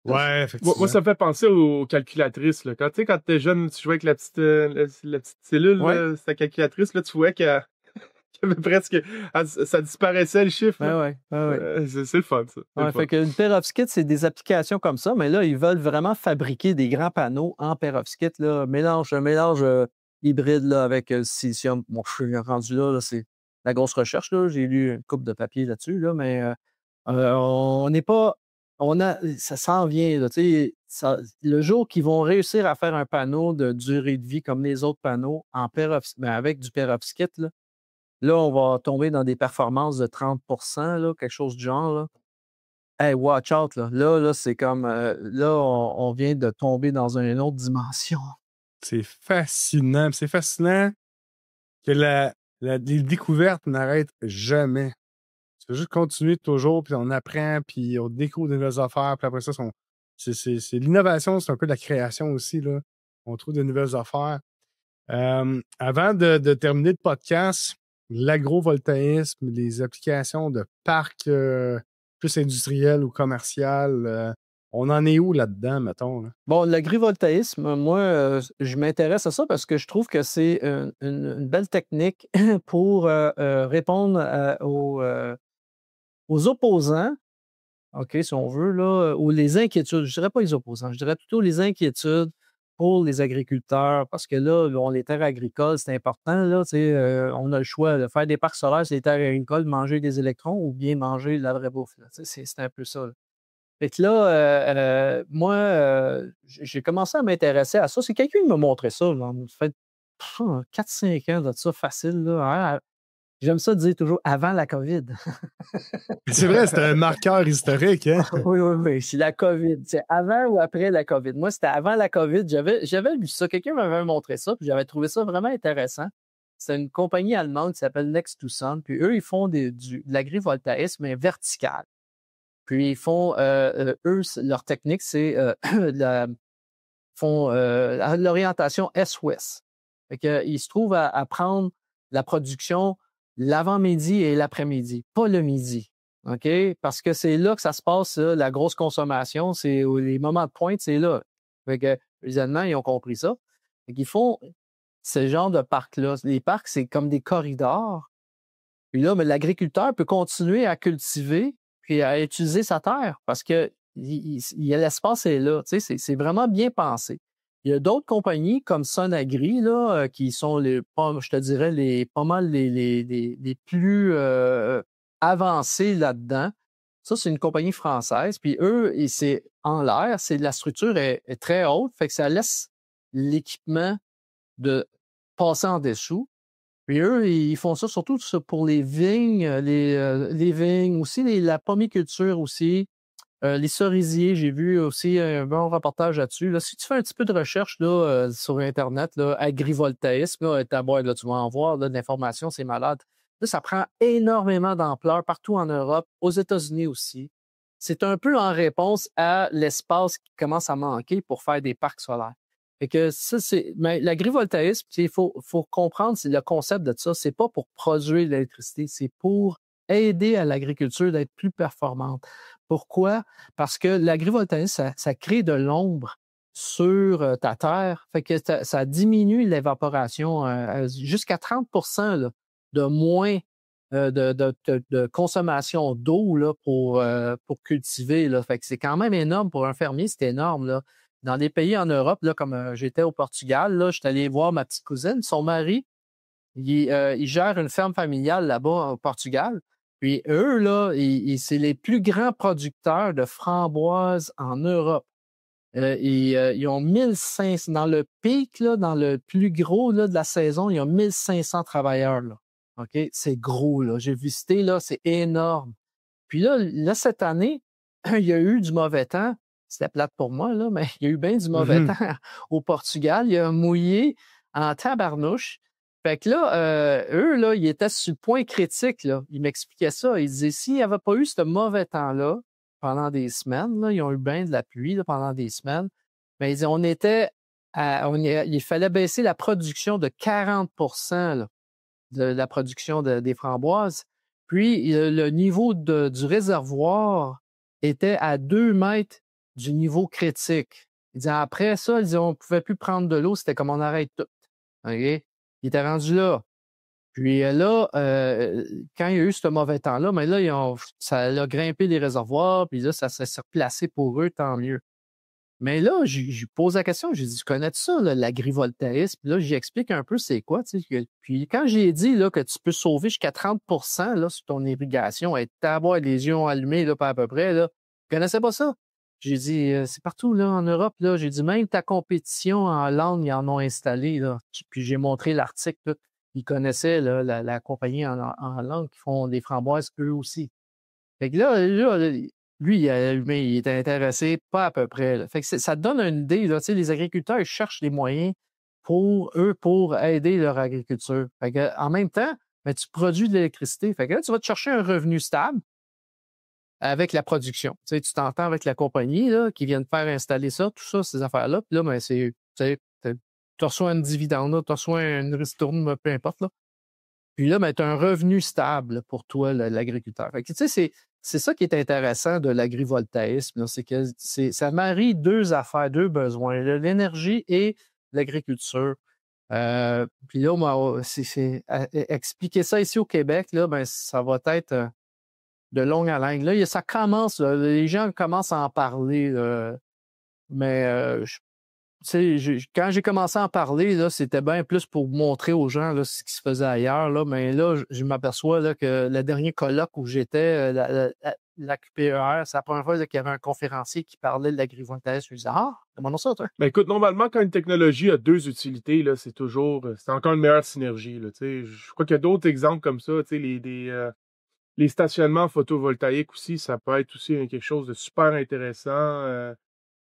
Ouais, effectivement. Moi, ça me fait penser aux calculatrices. Là. Quand tu étais jeune, tu jouais avec la petite cellule, Ouais. là, ta calculatrice, là, tu vois qu'il y avait presque. Ça disparaissait le chiffre. Là. Ouais. C'est le fun, ça. Ouais, fait qu'une perovskite, c'est des applications comme ça, mais là, ils veulent vraiment fabriquer des grands panneaux en perovskite, là, mélange hybride là, avec le silicium. Bon, je suis rendu là, c'est la grosse recherche. Là. J'ai lu une couple de papiers là-dessus, là, mais on n'est pas. Ça s'en vient. Là, le jour qu'ils vont réussir à faire un panneau de durée de vie comme les autres panneaux avec du perovskite, là, on va tomber dans des performances de 30 là, quelque chose du genre. Là. Hey, watch out, là. Là, c'est comme. Là, on vient de tomber dans une autre dimension. C'est fascinant. C'est fascinant que les découvertes n'arrêtent jamais. Tu peux juste continuer toujours, puis on apprend, puis on découvre de nouvelles affaires, puis après ça, c'est l'innovation, c'est un peu de la création aussi, là. On trouve de nouvelles affaires. Avant de terminer le podcast, l'agrovoltaïsme, les applications de parcs plus industriels ou commerciales, on en est où là-dedans, mettons? Là? Bon, l'agrivoltaïsme, moi, je m'intéresse à ça parce que je trouve que c'est une belle technique pour répondre aux opposants, OK, si on veut, là, ou les inquiétudes. Je dirais pas les opposants, je dirais plutôt les inquiétudes pour les agriculteurs, parce que là, bon, les terres agricoles, c'est important. Là, on a le choix de faire des parcs solaires sur les terres agricoles, manger des électrons ou bien manger de la vraie bouffe. Là, c'est un peu ça. Là. Fait que là, moi, j'ai commencé à m'intéresser à ça. C'est quelqu'un qui m'a montré ça. Là, ça fait 4-5 ans de ça, facile. Là. J'aime ça dire toujours avant la COVID. C'est vrai, c'est un marqueur historique. Hein? Oui. C'est la COVID. C'est avant ou après la COVID. Moi, c'était avant la COVID. J'avais lu ça. Quelqu'un m'avait montré ça, puis j'avais trouvé ça vraiment intéressant. C'est une compagnie allemande qui s'appelle Next to Sun. Puis eux, ils font de l'agrivoltaïsme mais vertical. Puis ils font, eux, leur technique, c'est l'orientation Est-Ouest. Fait que, ils se trouvent à prendre la production l'avant-midi et l'après-midi, pas le midi. OK? Parce que c'est là que ça se passe, la grosse consommation. C'est les moments de pointe, c'est là. Fait que, les Allemands, ils ont compris ça. Fait qu'ils font ce genre de parcs-là. Les parcs, c'est comme des corridors. Puis là, mais l'agriculteur peut continuer à cultiver puis à utiliser sa terre parce que l'espace est là. Tu sais, c'est vraiment bien pensé. Il y a d'autres compagnies comme Sonagri, là, qui sont je te dirais, pas mal les plus avancé là-dedans. Ça, c'est une compagnie française. Puis eux, c'est en l'air, la structure est très haute, fait que ça laisse l'équipement de passer en dessous. Puis eux, ils font ça surtout pour les vignes, les vignes aussi, la pomiculture aussi, les cerisiers. J'ai vu aussi un bon reportage là-dessus. Là, si tu fais un petit peu de recherche là, sur Internet, là, agrivoltaïsme, là, là, tu vas en voir là, de l'information, c'est malade. Là, ça prend énormément d'ampleur partout en Europe, aux États-Unis aussi. C'est un peu en réponse à l'espace qui commence à manquer pour faire des parcs solaires. Fait que ça, mais l'agrivoltaïsme, il faut comprendre, c'est le concept de ça. C'est pas pour produire de l'électricité, c'est pour aider à l'agriculture d'être plus performante. Pourquoi? Parce que l'agrivoltaïsme, ça crée de l'ombre sur ta terre. Fait que ça diminue l'évaporation jusqu'à 30% là, de moins de consommation d'eau là, pour cultiver. Là. Fait que c'est quand même énorme pour un fermier, c'est énorme. Là. Dans des pays en Europe, là, comme j'étais au Portugal, là, j'étais allé voir ma petite cousine, son mari, il gère une ferme familiale là-bas au Portugal. Puis eux, là, c'est les plus grands producteurs de framboises en Europe. Ils ont 1500, dans le pic, là, dans le plus gros là, de la saison, ils ont 1500 travailleurs. Là. OK? C'est gros, là. J'ai visité, là, c'est énorme. Puis là, cette année, il y a eu du mauvais temps. C'était plate pour moi, là, mais il y a eu bien du mauvais temps au Portugal. Il a mouillé en tabarnouche. Fait que là, eux, là, ils étaient sur le point critique, là. Ils m'expliquaient ça. Ils disaient, s'il n'y avait pas eu ce mauvais temps-là, pendant des semaines, là, ils ont eu bien de la pluie là, pendant des semaines, mais ils disaient, il fallait baisser la production de 40% là, de la production des framboises. Puis, le niveau du réservoir était à 2 mètres du niveau critique. Ils disaient, après ça, ils disaient, on ne pouvait plus prendre de l'eau, c'était comme on arrête tout. OK? Il était rendu là. Puis là, quand il y a eu ce mauvais temps-là, mais là, ça a grimpé les réservoirs, puis là, ça s'est replacé pour eux, tant mieux. Mais là, je pose la question, j'ai dit, tu connais ça, l'agrivoltaïsme? Puis là, j'explique un peu c'est quoi. Tu sais, puis quand j'ai dit là, que tu peux sauver jusqu'à 30% là, sur ton irrigation et t'avoir les yeux allumés là, pas à peu près, là, tu connaissais pas ça? J'ai dit, c'est partout là, en Europe. Là. J'ai dit, même ta compétition en langue, ils en ont installé. Là. Puis j'ai montré l'article. Là. Ils connaissaient là, la compagnie en langue qui font des framboises eux aussi. Fait que là lui, il était intéressé pas à peu près. Là. Fait que ça te donne une idée. Là, les agriculteurs ils cherchent des moyens pour aider leur agriculture. Fait que, en même temps, ben, tu produis de l'électricité. Fait que là, tu vas te chercher un revenu stable avec la production. Tu t'entends avec la compagnie là, qui vient de faire installer ça, tout ça, ces affaires-là. Puis là, ben, tu reçois un dividende, tu reçois une ristourne, peu importe. Là. Puis là, ben, tu as un revenu stable pour toi, l'agriculteur. Fait que, c'est ça qui est intéressant de l'agrivoltaïsme, là, c'est que ça marie deux affaires, deux besoins, l'énergie et l'agriculture. Puis là, expliquer ça ici au Québec, là, ben, ça va être de longue haleine. Là, ça commence, là, les gens commencent à en parler, mais quand j'ai commencé à en parler, là, c'était bien plus pour montrer aux gens là, ce qui se faisait ailleurs. Là, mais là, je m'aperçois là, que le dernier colloque où j'étais, la QPER, c'est la première fois qu'il y avait un conférencier qui parlait de l'agrivoltaïsme. Je me disais, comment ça, toi? Ben écoute, normalement, quand une technologie a deux utilités, là, c'est encore une meilleure synergie. Là, je crois qu'il y a d'autres exemples comme ça. Les stationnements photovoltaïques aussi, ça peut être aussi quelque chose de super intéressant. En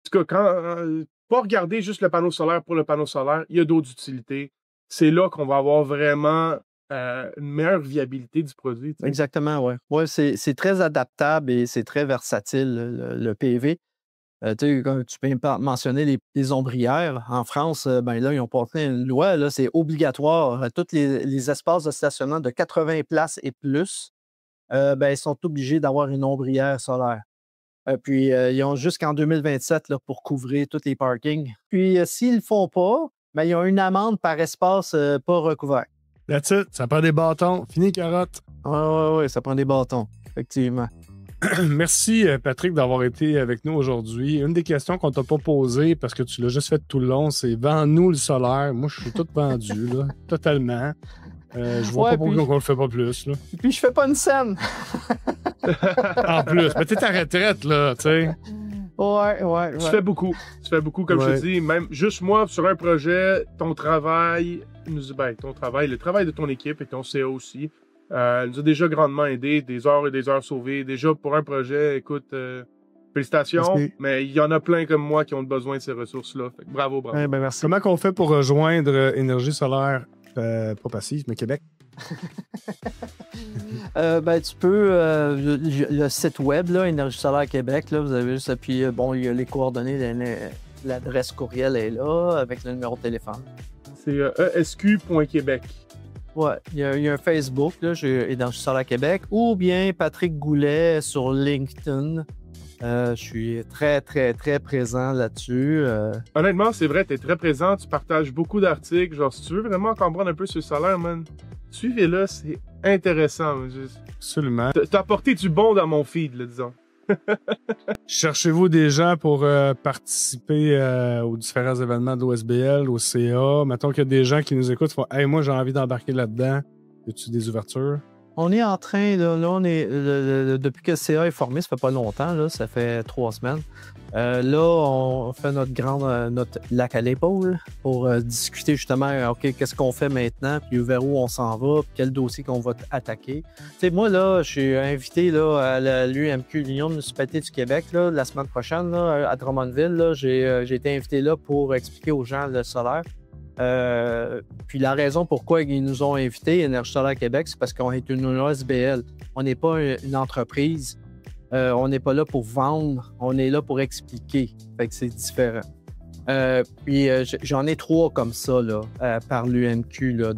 tout cas, pas regarder juste le panneau solaire pour le panneau solaire, il y a d'autres utilités. C'est là qu'on va avoir vraiment une meilleure viabilité du produit. T'sais. Exactement, oui. Ouais, c'est très adaptable et c'est très versatile, le PV. Tu peux mentionner les ombrières. En France, ben là, ils ont porté une loi, là, c'est obligatoire. Tous les espaces de stationnement de 80 places et plus, ben, ils sont obligés d'avoir une ombrière solaire. Puis, ils ont jusqu'en 2027 là, pour couvrir tous les parkings. Puis, s'ils ne le font pas, ben, ils ont une amende par espace pas recouvert. That's it. Ça prend des bâtons. Fini, carotte. Oui, ça prend des bâtons, effectivement. Merci, Patrick, d'avoir été avec nous aujourd'hui. Une des questions qu'on t'a pas posées, parce que tu l'as juste fait tout le long, c'est « Vends-nous le solaire ». Moi, je suis tout vendu, là, totalement. Je vois Ouais, pas pourquoi on le fait pas plus. Là. Puis je fais pas une scène. En plus, mais t'es à retraite, là, tu sais. Ouais. Tu fais beaucoup. Tu fais beaucoup, comme je te dis. Même juste moi, sur un projet, ton travail, le travail de ton équipe et ton CA aussi, nous a déjà grandement aidé, des heures et des heures sauvées. Déjà, pour un projet, écoute, félicitations, Merci. mais il y en a plein comme moi qui ont besoin de ces ressources-là. Fait que bravo. Ouais, ben merci. Comment qu'on fait pour rejoindre Énergie solaire, pas passive, mais Québec? Tu peux, le site web, là, Énergie solaire Québec, là, vous avez juste, puis il y a les coordonnées, l'adresse courriel est là, avec le numéro de téléphone. C'est esq.québec. Ouais, il y a un Facebook, là, j'ai Énergie solaire Québec, ou bien Patrick Goulet sur LinkedIn. Je suis très, très, très présent là-dessus. Honnêtement, c'est vrai, tu es très présent, tu partages beaucoup d'articles. Genre, si tu veux vraiment comprendre un peu sur le salaire, man, suivez-le, c'est intéressant. Absolument. T'as apporté du bon dans mon feed, là, disons. Cherchez-vous des gens pour participer aux différents événements de l'OSBL, au CA? Mettons qu'il y a des gens qui nous écoutent et font « Hey, moi, j'ai envie d'embarquer là-dedans. » Y a-tu des ouvertures? On est en train, là on est, depuis que le CA est formé, ça fait pas longtemps, là, ça fait 3 semaines. Là, on fait notre lac à l'épaule pour discuter justement, OK, qu'est-ce qu'on fait maintenant, puis vers où on s'en va, puis quel dossier qu'on va attaquer. Tu sais, moi, là, je suis invité là, à l'UMQ, l'Union municipalité du Québec, là, la semaine prochaine, là, à Drummondville. Là, j'ai été invité là pour expliquer aux gens le solaire. Puis la raison pourquoi ils nous ont invités, Énergie solaire Québec, c'est parce qu'on est une OSBL. On n'est pas une entreprise. On n'est pas là pour vendre. On est là pour expliquer. Fait que c'est différent. Puis j'en ai 3 comme ça là, par l'UMQ là,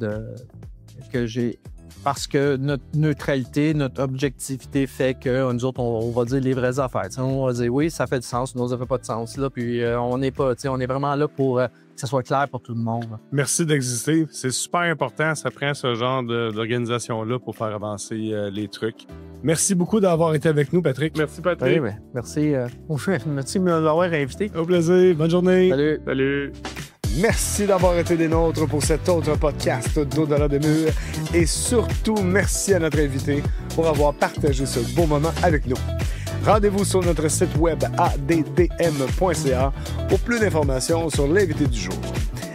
que j'ai. Parce que notre neutralité, notre objectivité fait que nous autres, on va dire les vraies affaires. T'sais, on va dire oui, ça fait du sens, nous, ça fait pas de sens. Là, puis on n'est pas, on est vraiment là pour que ça soit clair pour tout le monde. Merci d'exister. C'est super important. Ça prend ce genre d'organisation-là pour faire avancer les trucs. Merci beaucoup d'avoir été avec nous, Patrick. Merci, Patrick. Oui, merci. Merci de m'avoir invité. Au plaisir. Bonne journée. Salut. Salut. Merci d'avoir été des nôtres pour cet autre podcast d'Au-delà des murs. Et surtout, merci à notre invité pour avoir partagé ce beau moment avec nous. Rendez-vous sur notre site web addm.ca pour plus d'informations sur l'invité du jour.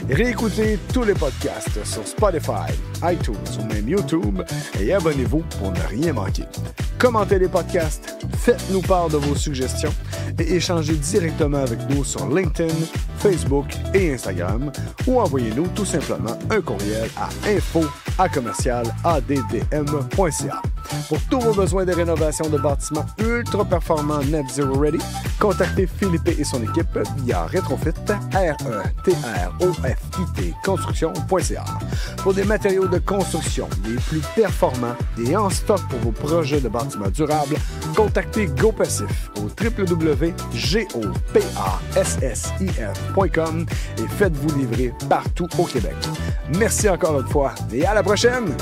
Réécoutez tous les podcasts sur Spotify, iTunes ou même YouTube et abonnez-vous pour ne rien manquer. Commentez les podcasts, faites-nous part de vos suggestions et échangez directement avec nous sur LinkedIn, Facebook et Instagram ou envoyez-nous tout simplement un courriel à info@addm.ca. Pour tous vos besoins de rénovation de bâtiments ultra performants Net Zero Ready, contactez Philippe et son équipe via Retrofit, RETROFIT construction.ca. Pour des matériaux de construction les plus performants et en stock pour vos projets de bâtiments durables, contactez GoPassif au www.gopassif.com et faites-vous livrer partout au Québec. Merci encore une fois et à la prochaine!